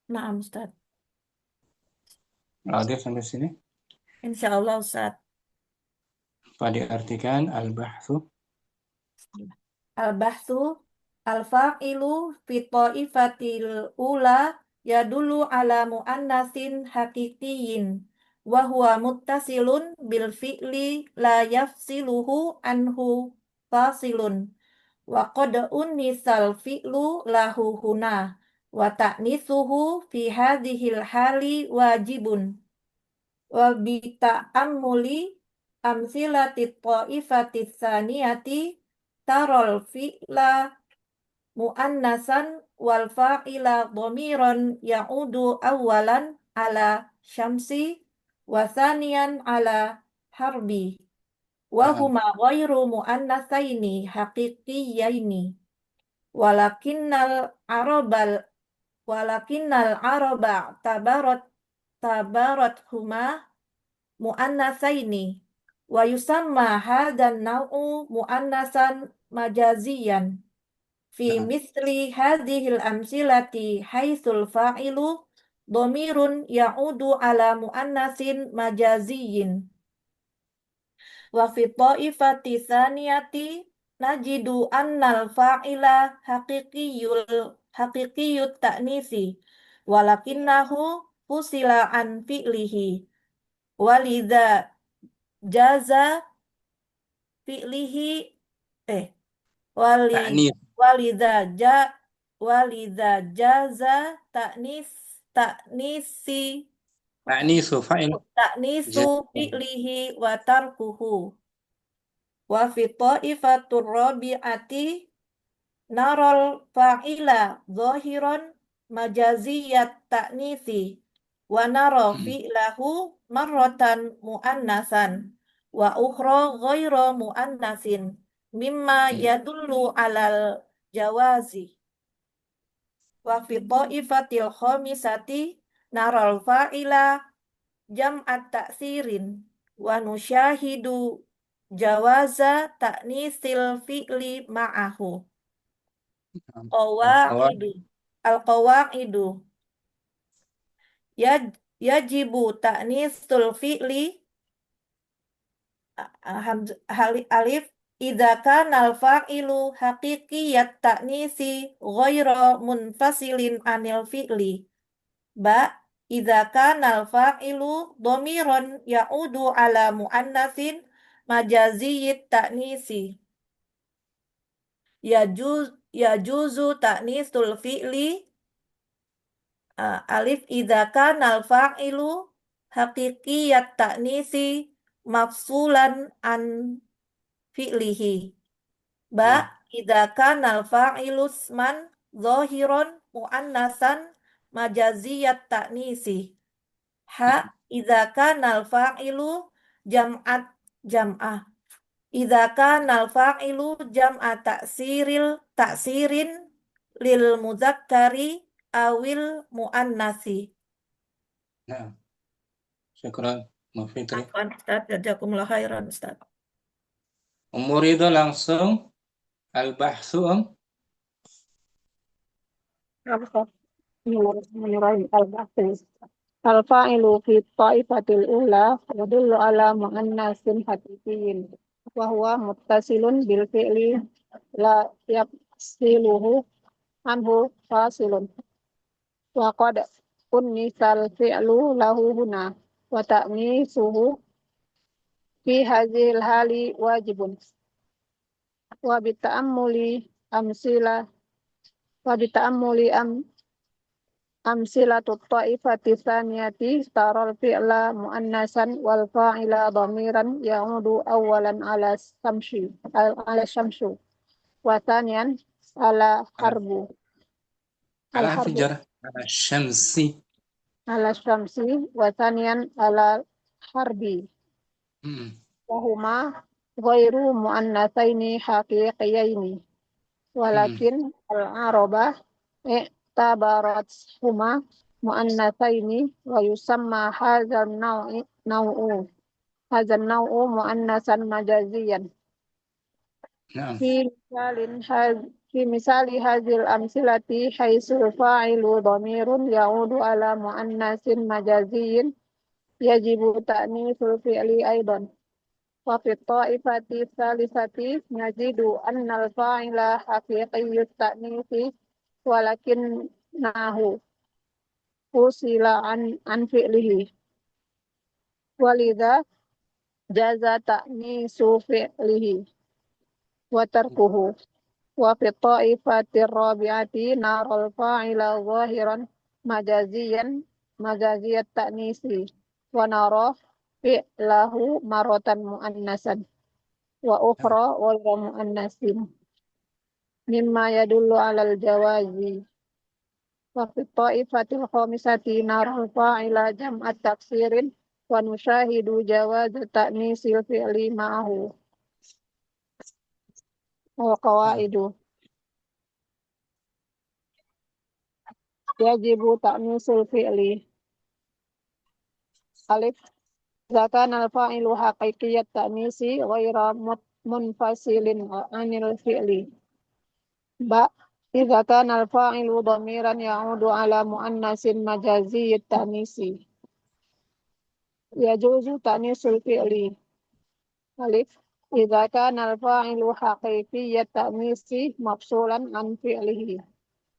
Nah, Ustaz. Ada sampai sini? Insyaallah, Ustaz. Apa diartikan al-bahthu? Al-bahthu al-fa'ilu fi ta'ifatil ula yadullu ala muannasin haqiqiyyin wa huwa muttasilun bil fi'li la yafsiluhu anhu fasilun wa qad unisal fi'lu lahu huna wa ta'nithuhu fi hadhil hali wajibun wa bi ta'ammuli amsilatit ta'ifatis saniyati tarol fi'la muannasan wal fa'ila dhamiran ya'udu awalan ala syamsi wa thaniyan ala harbi Wahuma ghairu muannatsaini haqiqiyaini walakinnal araba tabarat huma muannatsaini wa yusamma hadan naw'u muannasan majaziyan fi misli hadhil amsilati haitsul fa'ilu dhamirun ya'udu ala muannasin majaziyin wa fi ta'ifati tsaniyati najidu annal fa'ila haqiqiyut ta'nisi walakinnahu fusila an fi'lihi walidha jaza fi'lihi Ta'nis. walidha jaza ta'nisu Fa'il. fi'lihi wa tarkuhu wa fi ta'ifatur rabi'ati narol fa'ila zahiran majaziyat ta'nisi wa nara fi'lahu marratan muannasan wa ukhra ghairu muannasin mimma yadullu alal jawazi wa fi ta'ifatil khamisati naral fa'ila jam'at ta'sirin wa nusyahidu jawaza ta'nisil fi'li ma'ahu al-qawaidu yajibu ta'nisul fi'li alif idza kana al-fa'ilu haqiqiyat ta'nisi ghairu munfasilin anil fi'li ba idza kana al-fa'ilu dhamiran ya'udu ala muannasin majaziyit ta'nisi yajuzu ta'nisul fi'li alif idza kana al-fa'ilu haqiqiyat ta'nisi mafsulan an fi'lihi ba idza kana al-fa'ilu isman zahiran muannasan majaziyat ta'nisi ha idza kana al-fa'ilu jam'ah idza kana al-fa'ilu jam'a ta'sirin lil mudzakkari awil muannasi. Nah, syukran Mbak Fitri. Afwan Ustaz, jazakumullah khairan Ustaz. Ridho langsung al-bahsu Al-fa'ilu fi ta'ifatil ula yadullu ala muannasin haqiqiyyin wa huwa muttasilun bil fi'li la yafsiluhu anhu fasilun wa qad unnisal fi'lu lahu huna wa ta'nisuhu fi hadzal hali wajibun wa bita'ammuli amsilatut ta'ifati tsaniyati taral fi'la muannasan wal fa'ila dhamiran ya'udu awalan ala syamsu wa thaniyan ala harbu ala syamsi wa thaniyan ala harbi wa huma ghairu muannatsaini haqiqiyaini walakin al-araba tabarat huma muannatsaini wa yusamma hadzal naw'u muannasan majaziyan fi misali hadzal amsilati haitsul fa'ilu dhamirun ya'udu ala muannasin majaziyin yajibu ta'nisul fi'li aidan wa fi ta'ifati tsalisati najidu annal fa'ila haqiqiyyut ta'nisi walakin nahu usila an fi'lihi walidha jaza ta'nisu fi'lihi wa tarkuhu wa fi ta'ifatir rabi'ati naral fa'ila zahiran majaziyat ta'nisi wa nara fi'lahu maratan muannasan wa ukhra ghairu muannasin mimma yadullu alal jawazi wa fi ta'ifatil khamisati naral fa'ila jam'at taksirin wa nusyahidu jawaz ta'nisil fi'li ma'ahu Al-qawaidu. Yajibu ta'nisul fi'li. Alif. Idza kana al-fa'ilu haqiqiyyat ta'nisi ghaira munfasilin anil fi'li. Ba. Idza kana al-fa'ilu dhamiran ya'udu ala muannasin majaziyyit ta'nisi. Yajuzu ta'nisul fi'li. Alif. Idza kana al-fa'ilu haqiqiyyat ta'nisi mafsulan an fi'lihi.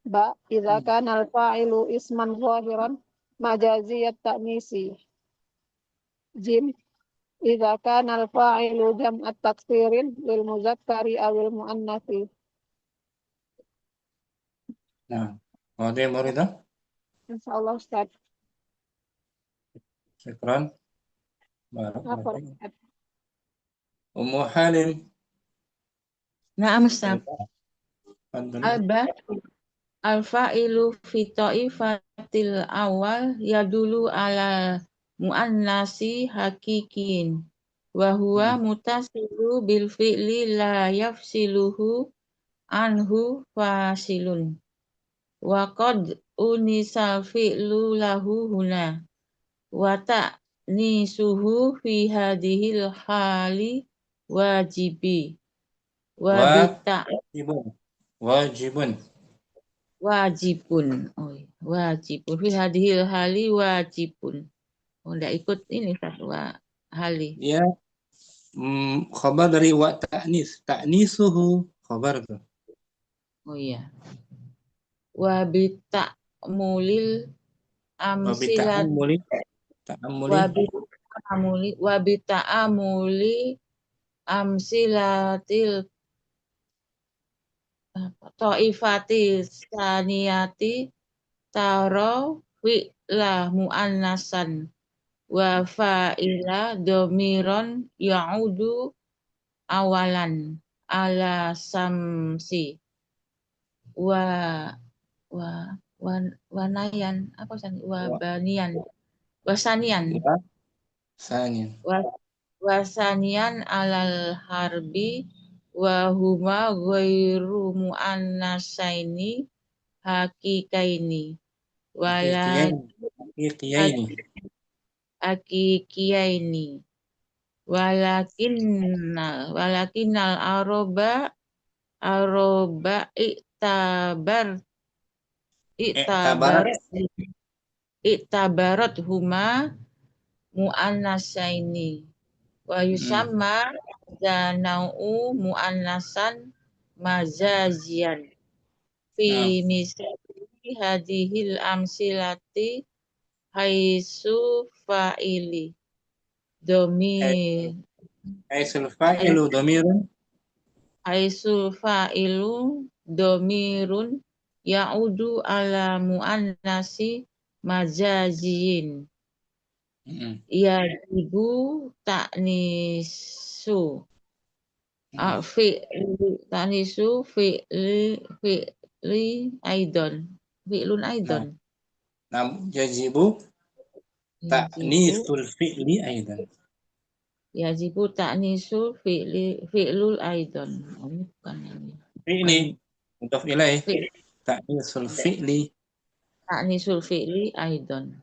Ba. Idza kana al-fa'ilu isman zahiran majaziyat ta'nisi. Jim. Idza kana al-fa'ilu jam'at taksirin lil muzakkari awil muannatsi. Nah, ada yang baru itu? Insyaallah Ustaz. Syukran. Apa Barakallahu. Ustaz? Ummu Halim. Na'am Ustaz. Fadhali. Al-fa'ilu fi ta'ifatil awal yadulu ala muannasi hakikin wa huwa mutasilu bil fi'li la yafsiluhu anhu fasilun wa qad unisal fi'lu lahu huna wa ta'nisuhu fi hadhil hali wajibi wa bita Wajibun. wajibun. Wajibun fi hadhil hali wajibun. Enggak ikut ini fatwa hali. Ya, khabar dari wa ta'nis. Ta'nisuhu khabar tuh. Oh iya. Wa bitamulil amsilat wa bitamuli amsilatil ta'ifati saniyati taro fi'la muannasan wa fa'ila domiron ya'udu awalan ala samsi wanayan apa san wabanian wasanian wasanian alal harbi wa huma ghairu muannasaini hakikaini wala hakikiyaini walakinnal aroba iktabarat huma muannasaini wa yusamma zanau muannasan mazazian fi misali hadhil amsilati haisu fa'ili domir Aisul fa'ilu domirun. Aisul fa'ilu domirun ya'udu ala muannasi majaziyin. Yajibu ta'nisu. Ta'nisu fi'li aidon. Fi'lun aidon. Nah, yajibu ta'nisul fi'li aidan. Yajibu ta'nisu fi'lul aidon. Ini bukan ini. Fi'li untuk ilaih. Ta'nisul fi'li. Ta'nisul fi'li aidon.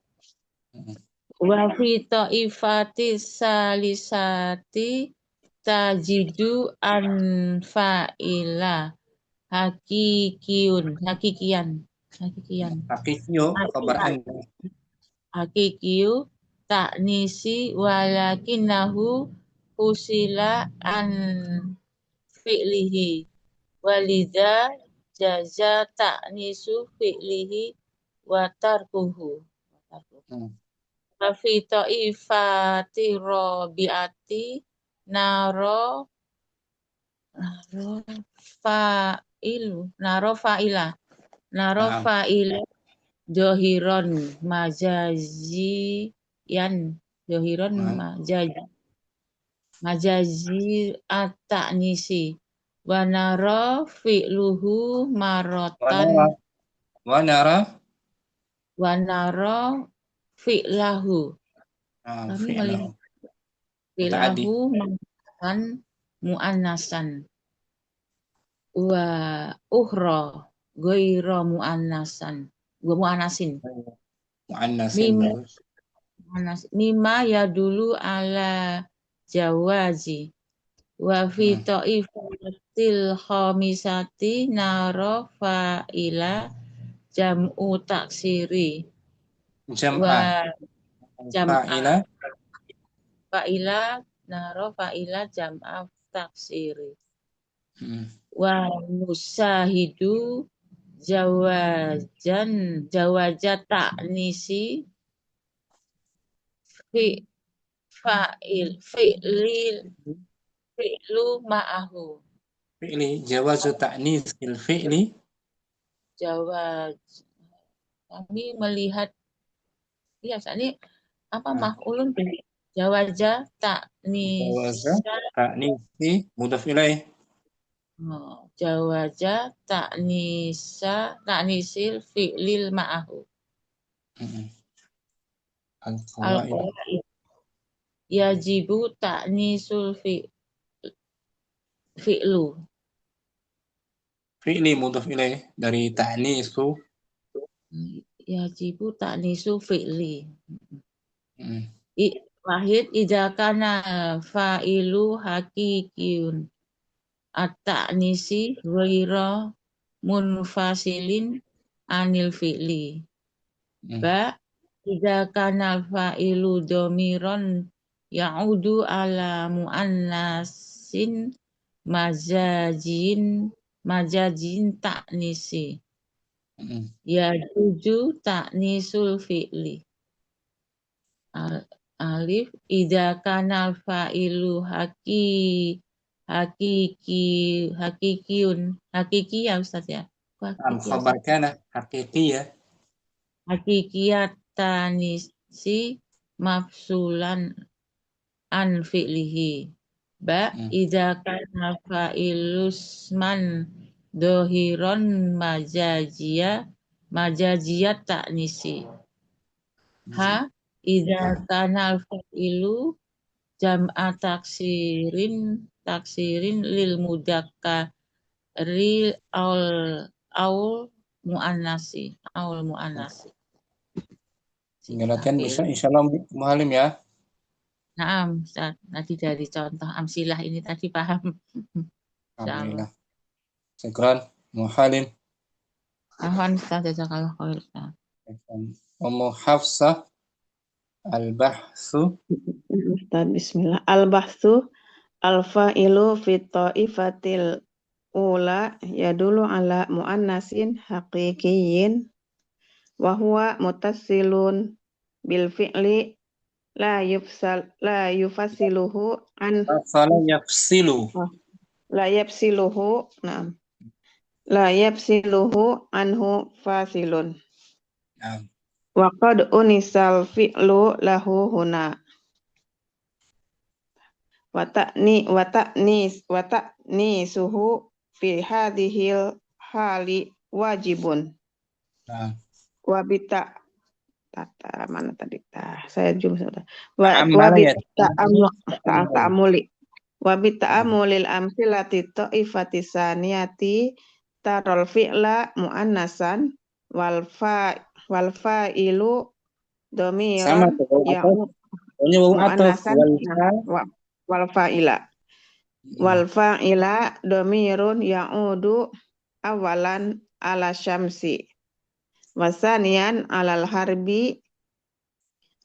Wa fi ta'ifati salisati tajidu an fa'ila hakikiyan Hakikiyo khabar anda. hakikiyu ta'nisi walakinahu fusila an fi'lihi walidha jaza ta'nisu fi'lihi wa tarkuhu. Wa fi ta'ifati rabi'ati naro fa'ila Johiron majaziyan majazi at-ta'nisi wa nara fi'luhu marotan wa nara fi'lahu fi'lahu muannasan wa ukhra ghairu muannasin Mu'annasin bagus. mima ya dulu ala jawazi wa fi ta'ifatil khamisati naro fa'ila jam'u taksiri Jam'ah. wa jam'ah Fa'ila. fa'ila naro fa'ila jam'ah taksiri Hmm. wa musahidu jawaja ta'nisi fi fi'lu ma'ahu Fi'li jawazu ta'nis fil fi'li. jawaz kami melihat ini apa maf'ulun bih jawaja Jawaza ta'nisa ta'nisi mudhaf ilaih. jawaja ta'nisil fi'lil ma'ahu Al-qawaid. al-qawaid yajibu ta'nisul fi'lu Fi'li mudhaf ilaih dari ta'nisu. yajibu ta'nisu fi'li Hmm. wahid idza kana fa'ilu hakikiyun at-ta'nisi ghaira munfasilin anil fi'li ba idza kana fa'ilu dhamiran ya'udu ala muannasin majajin ta'nisi yajuju ta'nisul fi'li alif idza kana fa'ilu hakiki ya Ustaz ya. Khabar kana hakikiyah. Hakikiyatanisi mafsulan an fi'lihi. Ba idza kana fa'ilusman dohiron majaziyat ta'nisi. Ha idza kana fa'ilu jam'a taksirin lil mudakkari aul muannasi. Latihan bisa insyaallah Muhalim ya. Naam, Ustaz. Nanti dari contoh amsilah ini tadi paham. Alhamdulillah. Syukran Muhalim. Ahwan Ustaz, jazakallah khair Ustaz. Ummu Hafsah al-bahthu. Ustaz, bismillah. Al-bahthu al-fa'ilu fi ta'ifatil ula yadulu ala muannasin haqiqiyyin wa huwa mutasilun bil fi'li la yufasiluhu an la yafsiluhu anhu fasilun. Wa qad unisal fi'lu lahu huna wa ta'nisuhu fi hadhil hali wajibun. Wa bita mana tadi? Saya zoom sudah. Wa ta'amuli. Wa bita'amulil amsilati ta'ifati saniyati tarol fi'la muannasan wal fa'ilu dhamiran muannasan wal fa'ila dhamirun ya'udu awalan ala syamsi wasanian alal harbi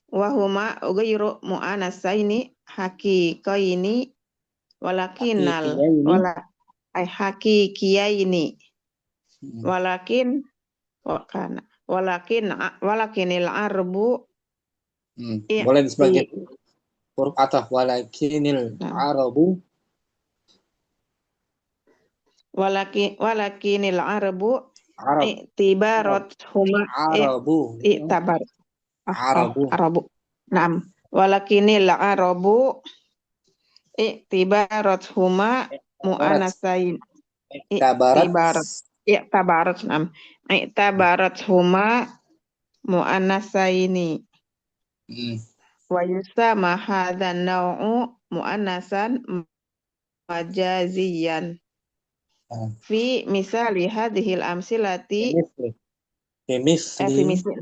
wa huma ghairu mu'annasaini haqiqaini walakinil arbu boleh sebagai huruf ataf walakinil arabu i'tibarat huma arabu. Naam. Walakinil arabu i'tibarat huma mu'annasain. I'tabarat naam. I'tabarat huma mu'annasaini. Wa yusama hadzal naw'u mu'annasan majaziyan. Nah, Fi misali hadhil amsilati Misli. fi Misli. misli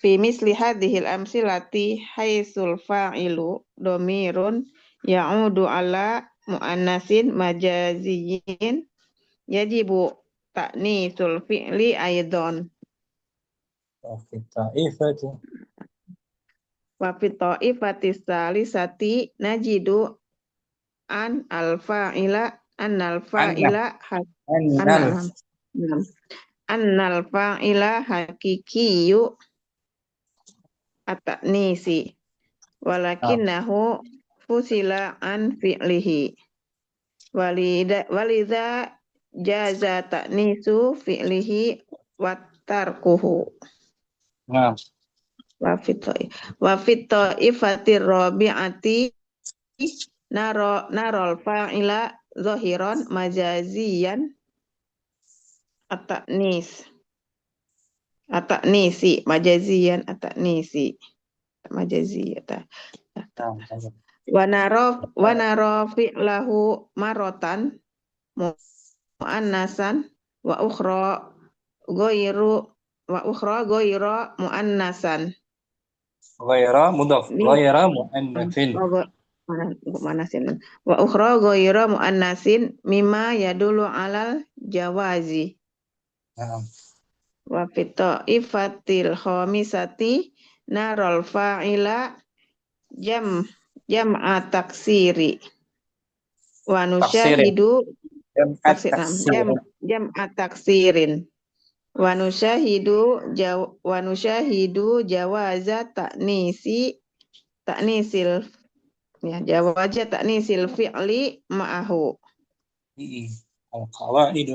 fi misli hadhil amsilati haitsul fa'ilu domirun ya'udu ala muannasin majaziyin yajibu ta'nisul fi'li aidon وفي الطائفة wa fi ta'ifatis salisati najidu an al-fa'ila أن annal أن annal fa'ila hakikiyu at-ta'nisi walakinnahu fusila an fi'lihi walidha jaza ta'nisu fi'lihi wa tarkuhu نعم wa fit ta'ifatir rabi'ati narol fa'ila zahiran majaziyan at-ta'nis at-ta'nisi majaziyan at-ta'nisi majaziyata نعم wa naro fi'lahu marotan muannasan wa ukhra ghairu muannasan غير مضاف غير مؤنث muannasin wa ukhra ghairu muannasin mimma yadulu alal jawazi نعم wa ifatil khamisati narol fa'ila jam'a taksiri wa تقصير nusyahidu جمع taksir تقصير jam'a taksirin wa nusyahidu jawaza ta'nisil jawaza ta'nisil fi'li ma'ahu القواعد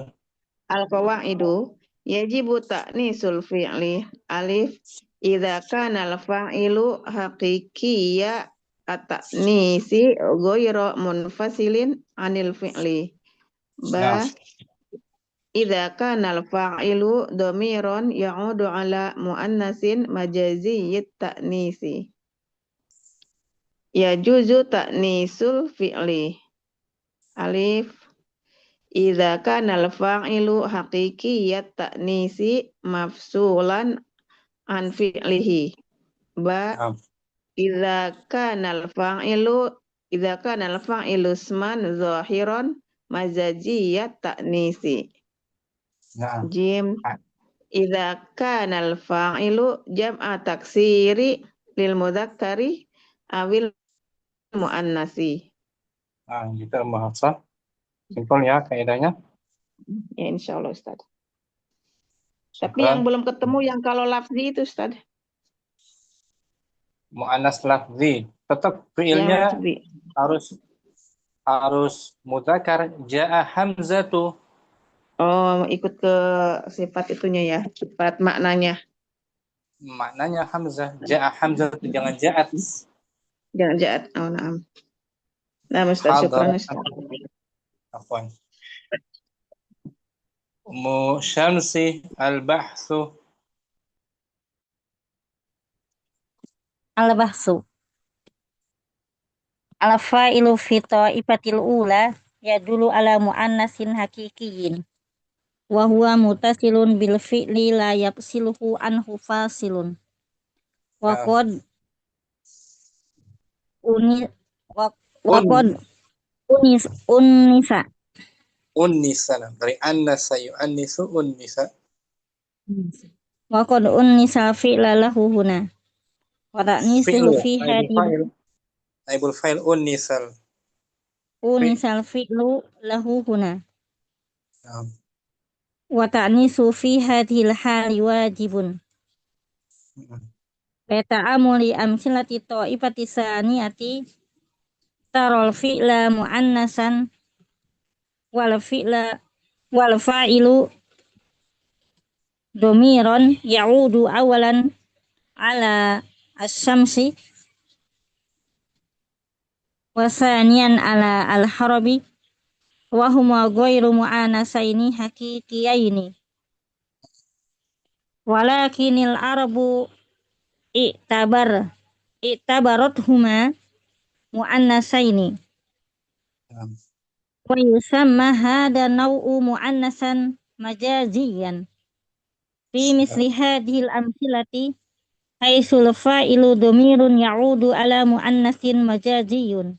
al-qawaidu yajibu ta'nisul fi'li alif idza kana al-fa'ilu haqiqiyya at-ta'nisi ghairu munfasilin anil fi'li نعم ba idza kana al-fa'ilu dhamiran ya'udu ala muannasin majaziyyit ta'nisi yajuzu ta'nisul fi'li alif idza kana al-fa'ilu haqiqiyyat ta'nisi mafsulan an fi'lihi ba نعم idza kana al-fa'ilu isman zahiran majaziyyat ta'nisi نعم jim idza kana al-fa'ilu jam'a taksiri lil mudzakkari awil muannasi Nah, gitu bahasa. Simpel ya kaidahnya. ya insyaallah Ustaz. Tapi yang Syukran. belum ketemu yang kalau lafzi itu Ustaz. Mu'annas lafzi. Tetap Yang fiilnya lafzi. harus mudzakkar. Ja'a hamzatu. Oh, ikut ke sifat itunya ya, sifat maknanya. Maknanya hamzah. Ja'a hamzatu, jangan ja'at. Jangan jahat. Oh, na'am. Nah, Ustaz, syukran Ustaz. Afwan. Ummu Syamsi al-bahthu. Al-bahsu. Al-fa'ilu fi ta'ifatil ula yadulu ala muannasin hakikiyin. Wa huwa mutasilun bil fi'li la yapsiluhu anhu fasilun. Wa qad unnisa Unnisa. Dari annasa yu'annisu unnisa. wa qad unnisa fi'la lahu huna wa ta'nisuhu fi hadhihi Naibul fa'il unnisal. unisal fi'lu lahu huna Nah. wa ta'nisu fi hadhil hali wajibun ta'amuli amsilati ta'ifati saniyati tarol fi'la mu'annasan wal fa'ilu domiron ya'udu awalan ala as-syamsi wa saniyan ala al-harabi wa huma ghairu mu'anasaini haqiqiyaini walakinil arabu i'tabarat huma mu'annasaini ويسمى هذا النوع مؤنثا مجازيا في مثل هذه الأمثلة حيث الفاعل ضمير يعود على مؤنث مجازي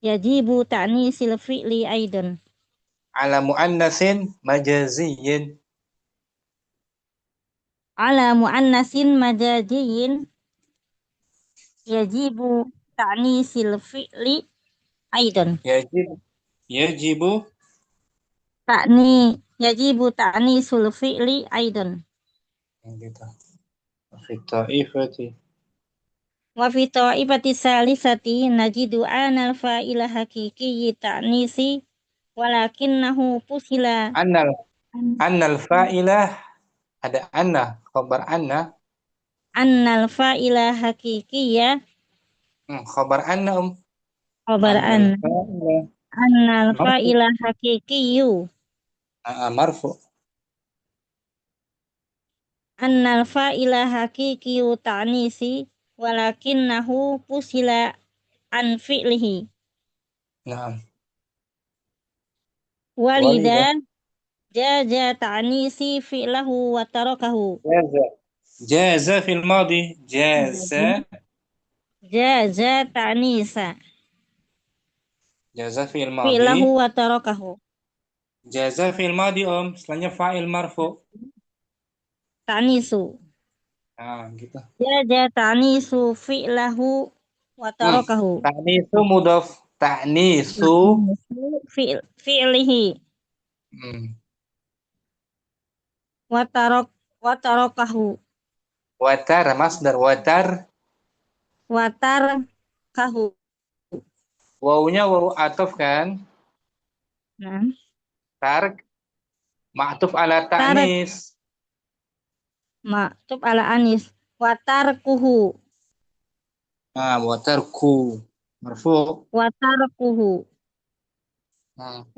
يجب تأنيث الفعل أيضا على مؤنث مجازي. على مؤنث مجازي يجب تأنيث الفعل أيضا يجب يجب تأنيث الفعل أيضا gitu. في الطائفة وفي طائفة الثالثة نجد أن الفاعل حقيقي تأنيث ولكنه فصل أن الفاعل ada khabar أن الفاعل حقيقي khabar خبر أن أن الفاعل الفاعل حقيقي مرفوع أن الفاعل حقيقي تأنيث ولكنه فصل عن فعله نعم ولذا جاز تأنيث فعله وتركه جاز في الماضي جاز تأنيث في فعله الماضي وتركه جاز في الماضي setelahnya fa'il marfu تأنيث gitu. جاز تأنيث فعله وتركه ta'nisu mudhaf ta'nisu فعله وتركه watar masdar وتركه wawunya wawu ataf kan nah tark ma'tuf ala ta'nis maktub ala anis watarkuhu watarku marfu watarkuhu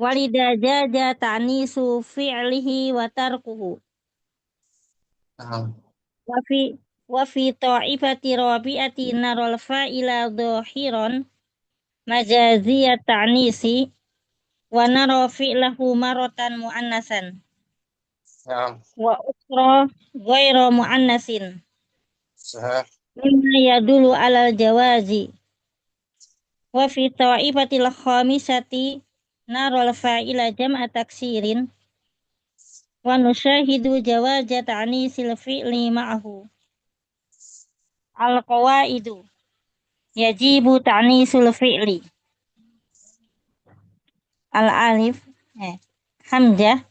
walida jaja ta'nisu fi'lihi watarkuhu wa fi ta'ifati rabi'ati narul fa'ila dhahiran majaziyat ta'nisi wa nara fi'lahu maratan mu'annasan wa ukhra ghairu mu'annasin mimma yadulu alal jawazi wa fi ta'ifatil khamisati narul fa'ila jam'a taksirin wa nusyahidu jawaza ta'nisil fi'li ma'ahu al-qawaidu yajibu ta'nisul fi'li al-alif hamzah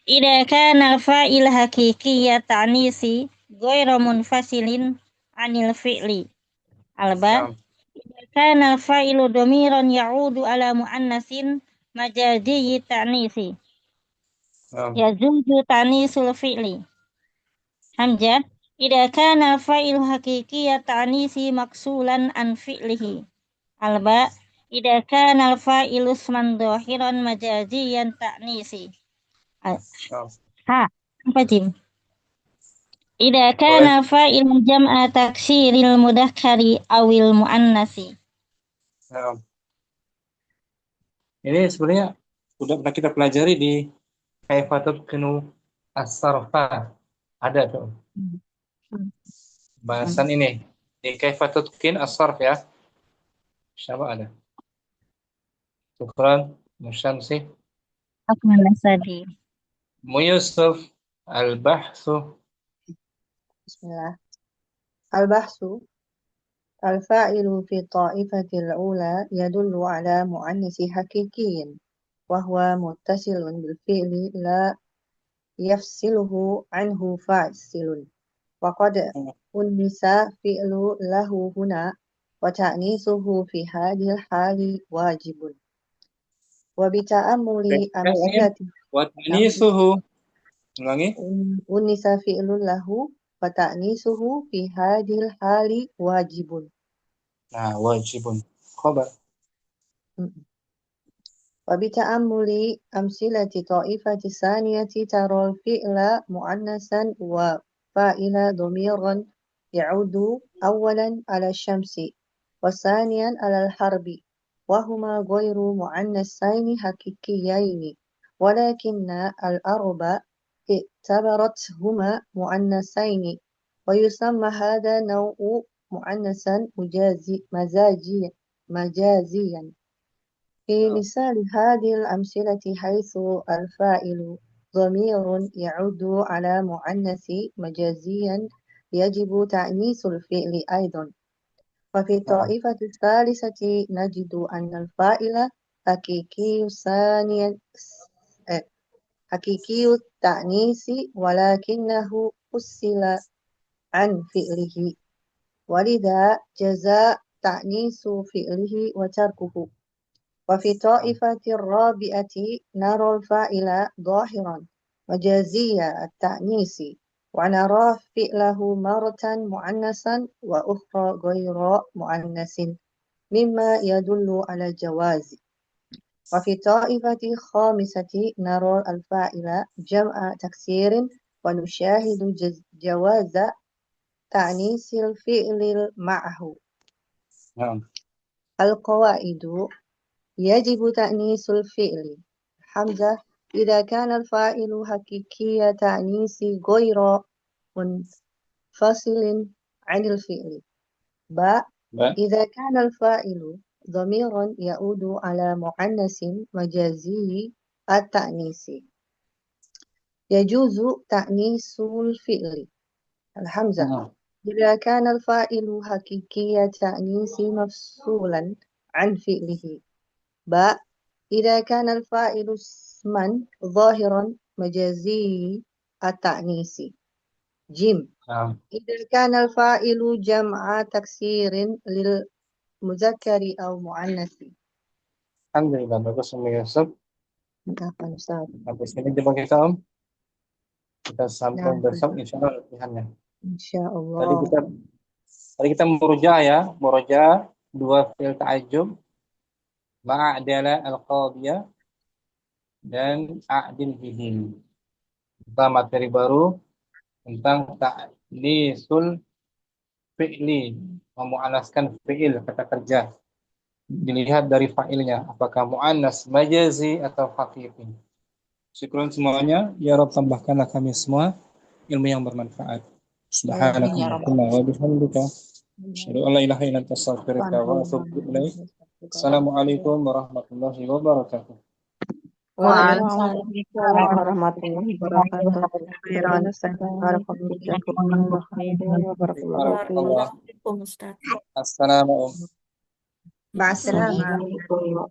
idza kana al-fa'il haqiqiyya ta'nisi ghairu munfasilin anil fi'li alba idza kana al-fa'ilu dhamiran ya'udu ala muannasin majaziyyi ta'nisi yajuzu ta'nisul fi'li hamzah idza kana al-fa'ilu haqiqiyya ta'nisi maksulan an fi'lihi alba idza kana al-fa'ilu isman dhahiran majaziyyan ta'nisi apa Jim? Idza kana fa'ilu jam'a taksiril mudzakkari awil muannasi. Ini sebenarnya sudah pernah kita pelajari di kaifa tutqinu as-sarfa. Ada tuh. Bahasan ini di kaifa tutqin as-sarf ya. Siapa ada? Syukran Musyamsi. Akmal Asadi. Yusuf al-bahsu. Bismillah. Al-bahsu al-fa'ilu fi ta'ifatil ula yadullu ala mu'annisi hakikiyin wa huwa muttasilun bil fi'li la yafsiluhu anhu fasilun wa qad unnisa fi'lu lahu huna wa ta'nisuhu fi hadhil hali wajibun wa bi ta'ammuli amsilati wa ta'nisuhu ulangi unnisa fi'lu lahu wa ta'nisuhu fi hadhil hali wajibun. Nah, wajibun khabar. Wa bi ta'ammuli amsilati ta'ifati saniyati taral fi'la mu'annasan wa fa'ila dhamiran ya'udu awalan ala syamsi wa saniyan ala al-harbi وهما غير مؤنثين حقيقيين، ولكن العرب اعتبرتهما مؤنثين، ويسمى هذا النوع مؤنثا مجازيا. في مثال هذه الأمثلة حيث الفاعل ضمير يعود على مؤنث مجازيا يجب تأنيث الفعل أيضا. وفي الطائفة الثالثة نجد أن الفاعل حقيقي التأنيث ولكنه فصل عن فعله، ولذا جزاء تأنيث فعله وتركه. وفي الطائفة الرابعة نرى الفاعل ظاهرا مجازي التأنيث، ونرى فعله مرة مؤنثا وأخرى غير مؤنث، مما يدل على الجواز. وفي الطائفة الخامسة نرى الفاعل جمع تكسير، ونشاهد جواز تأنيث الفعل معه. القواعد: يجب تأنيث الفعل: حمزة إذا كان الفاعل حقيقي تأنيث غير منفصل عن الفعل. باء إذا كان الفاعل ضميرا يعود على مؤنث مجازي التأنيث. يجوز تأنيث الفعل: الحمزة إذا كان الفاعل حقيقي تأنيث مفصولا عن فعله. باء إذا كان الفاعل اسما ظاهرا مجازي التأنيث. جيم إذا كان الفاعل جمع تكسير للمذكر أو مؤنث. Alhamdulillah, bagus Umi Yusuf. Apa Ustaz? Habis ini coba kita kita sambung besok insya Allah latihannya. Insya Allah. Tadi kita muroja dua fi'il ta'ajjub, ma'adala al-qadiyah dan a'dil bihi. Kita materi baru tentang ta'nisul fi'li, memu'anaskan fi'il, kata kerja. Dilihat dari fa'ilnya, apakah mu'annas majazi atau haqiqi. Syukran semuanya, ya Rabb tambahkanlah kami semua ilmu yang bermanfaat. Subhanakallahumma wa bihamdika asyhadu an la ilaha illa anta astaghfiruka wa atubu ilaik. Assalamualaikum warahmatullahi wabarakatuh. Waalaikumsalam warahmatullahi wabarakatuh. Waalaikumsalam. Assalamualaikum. Assalamualaikum.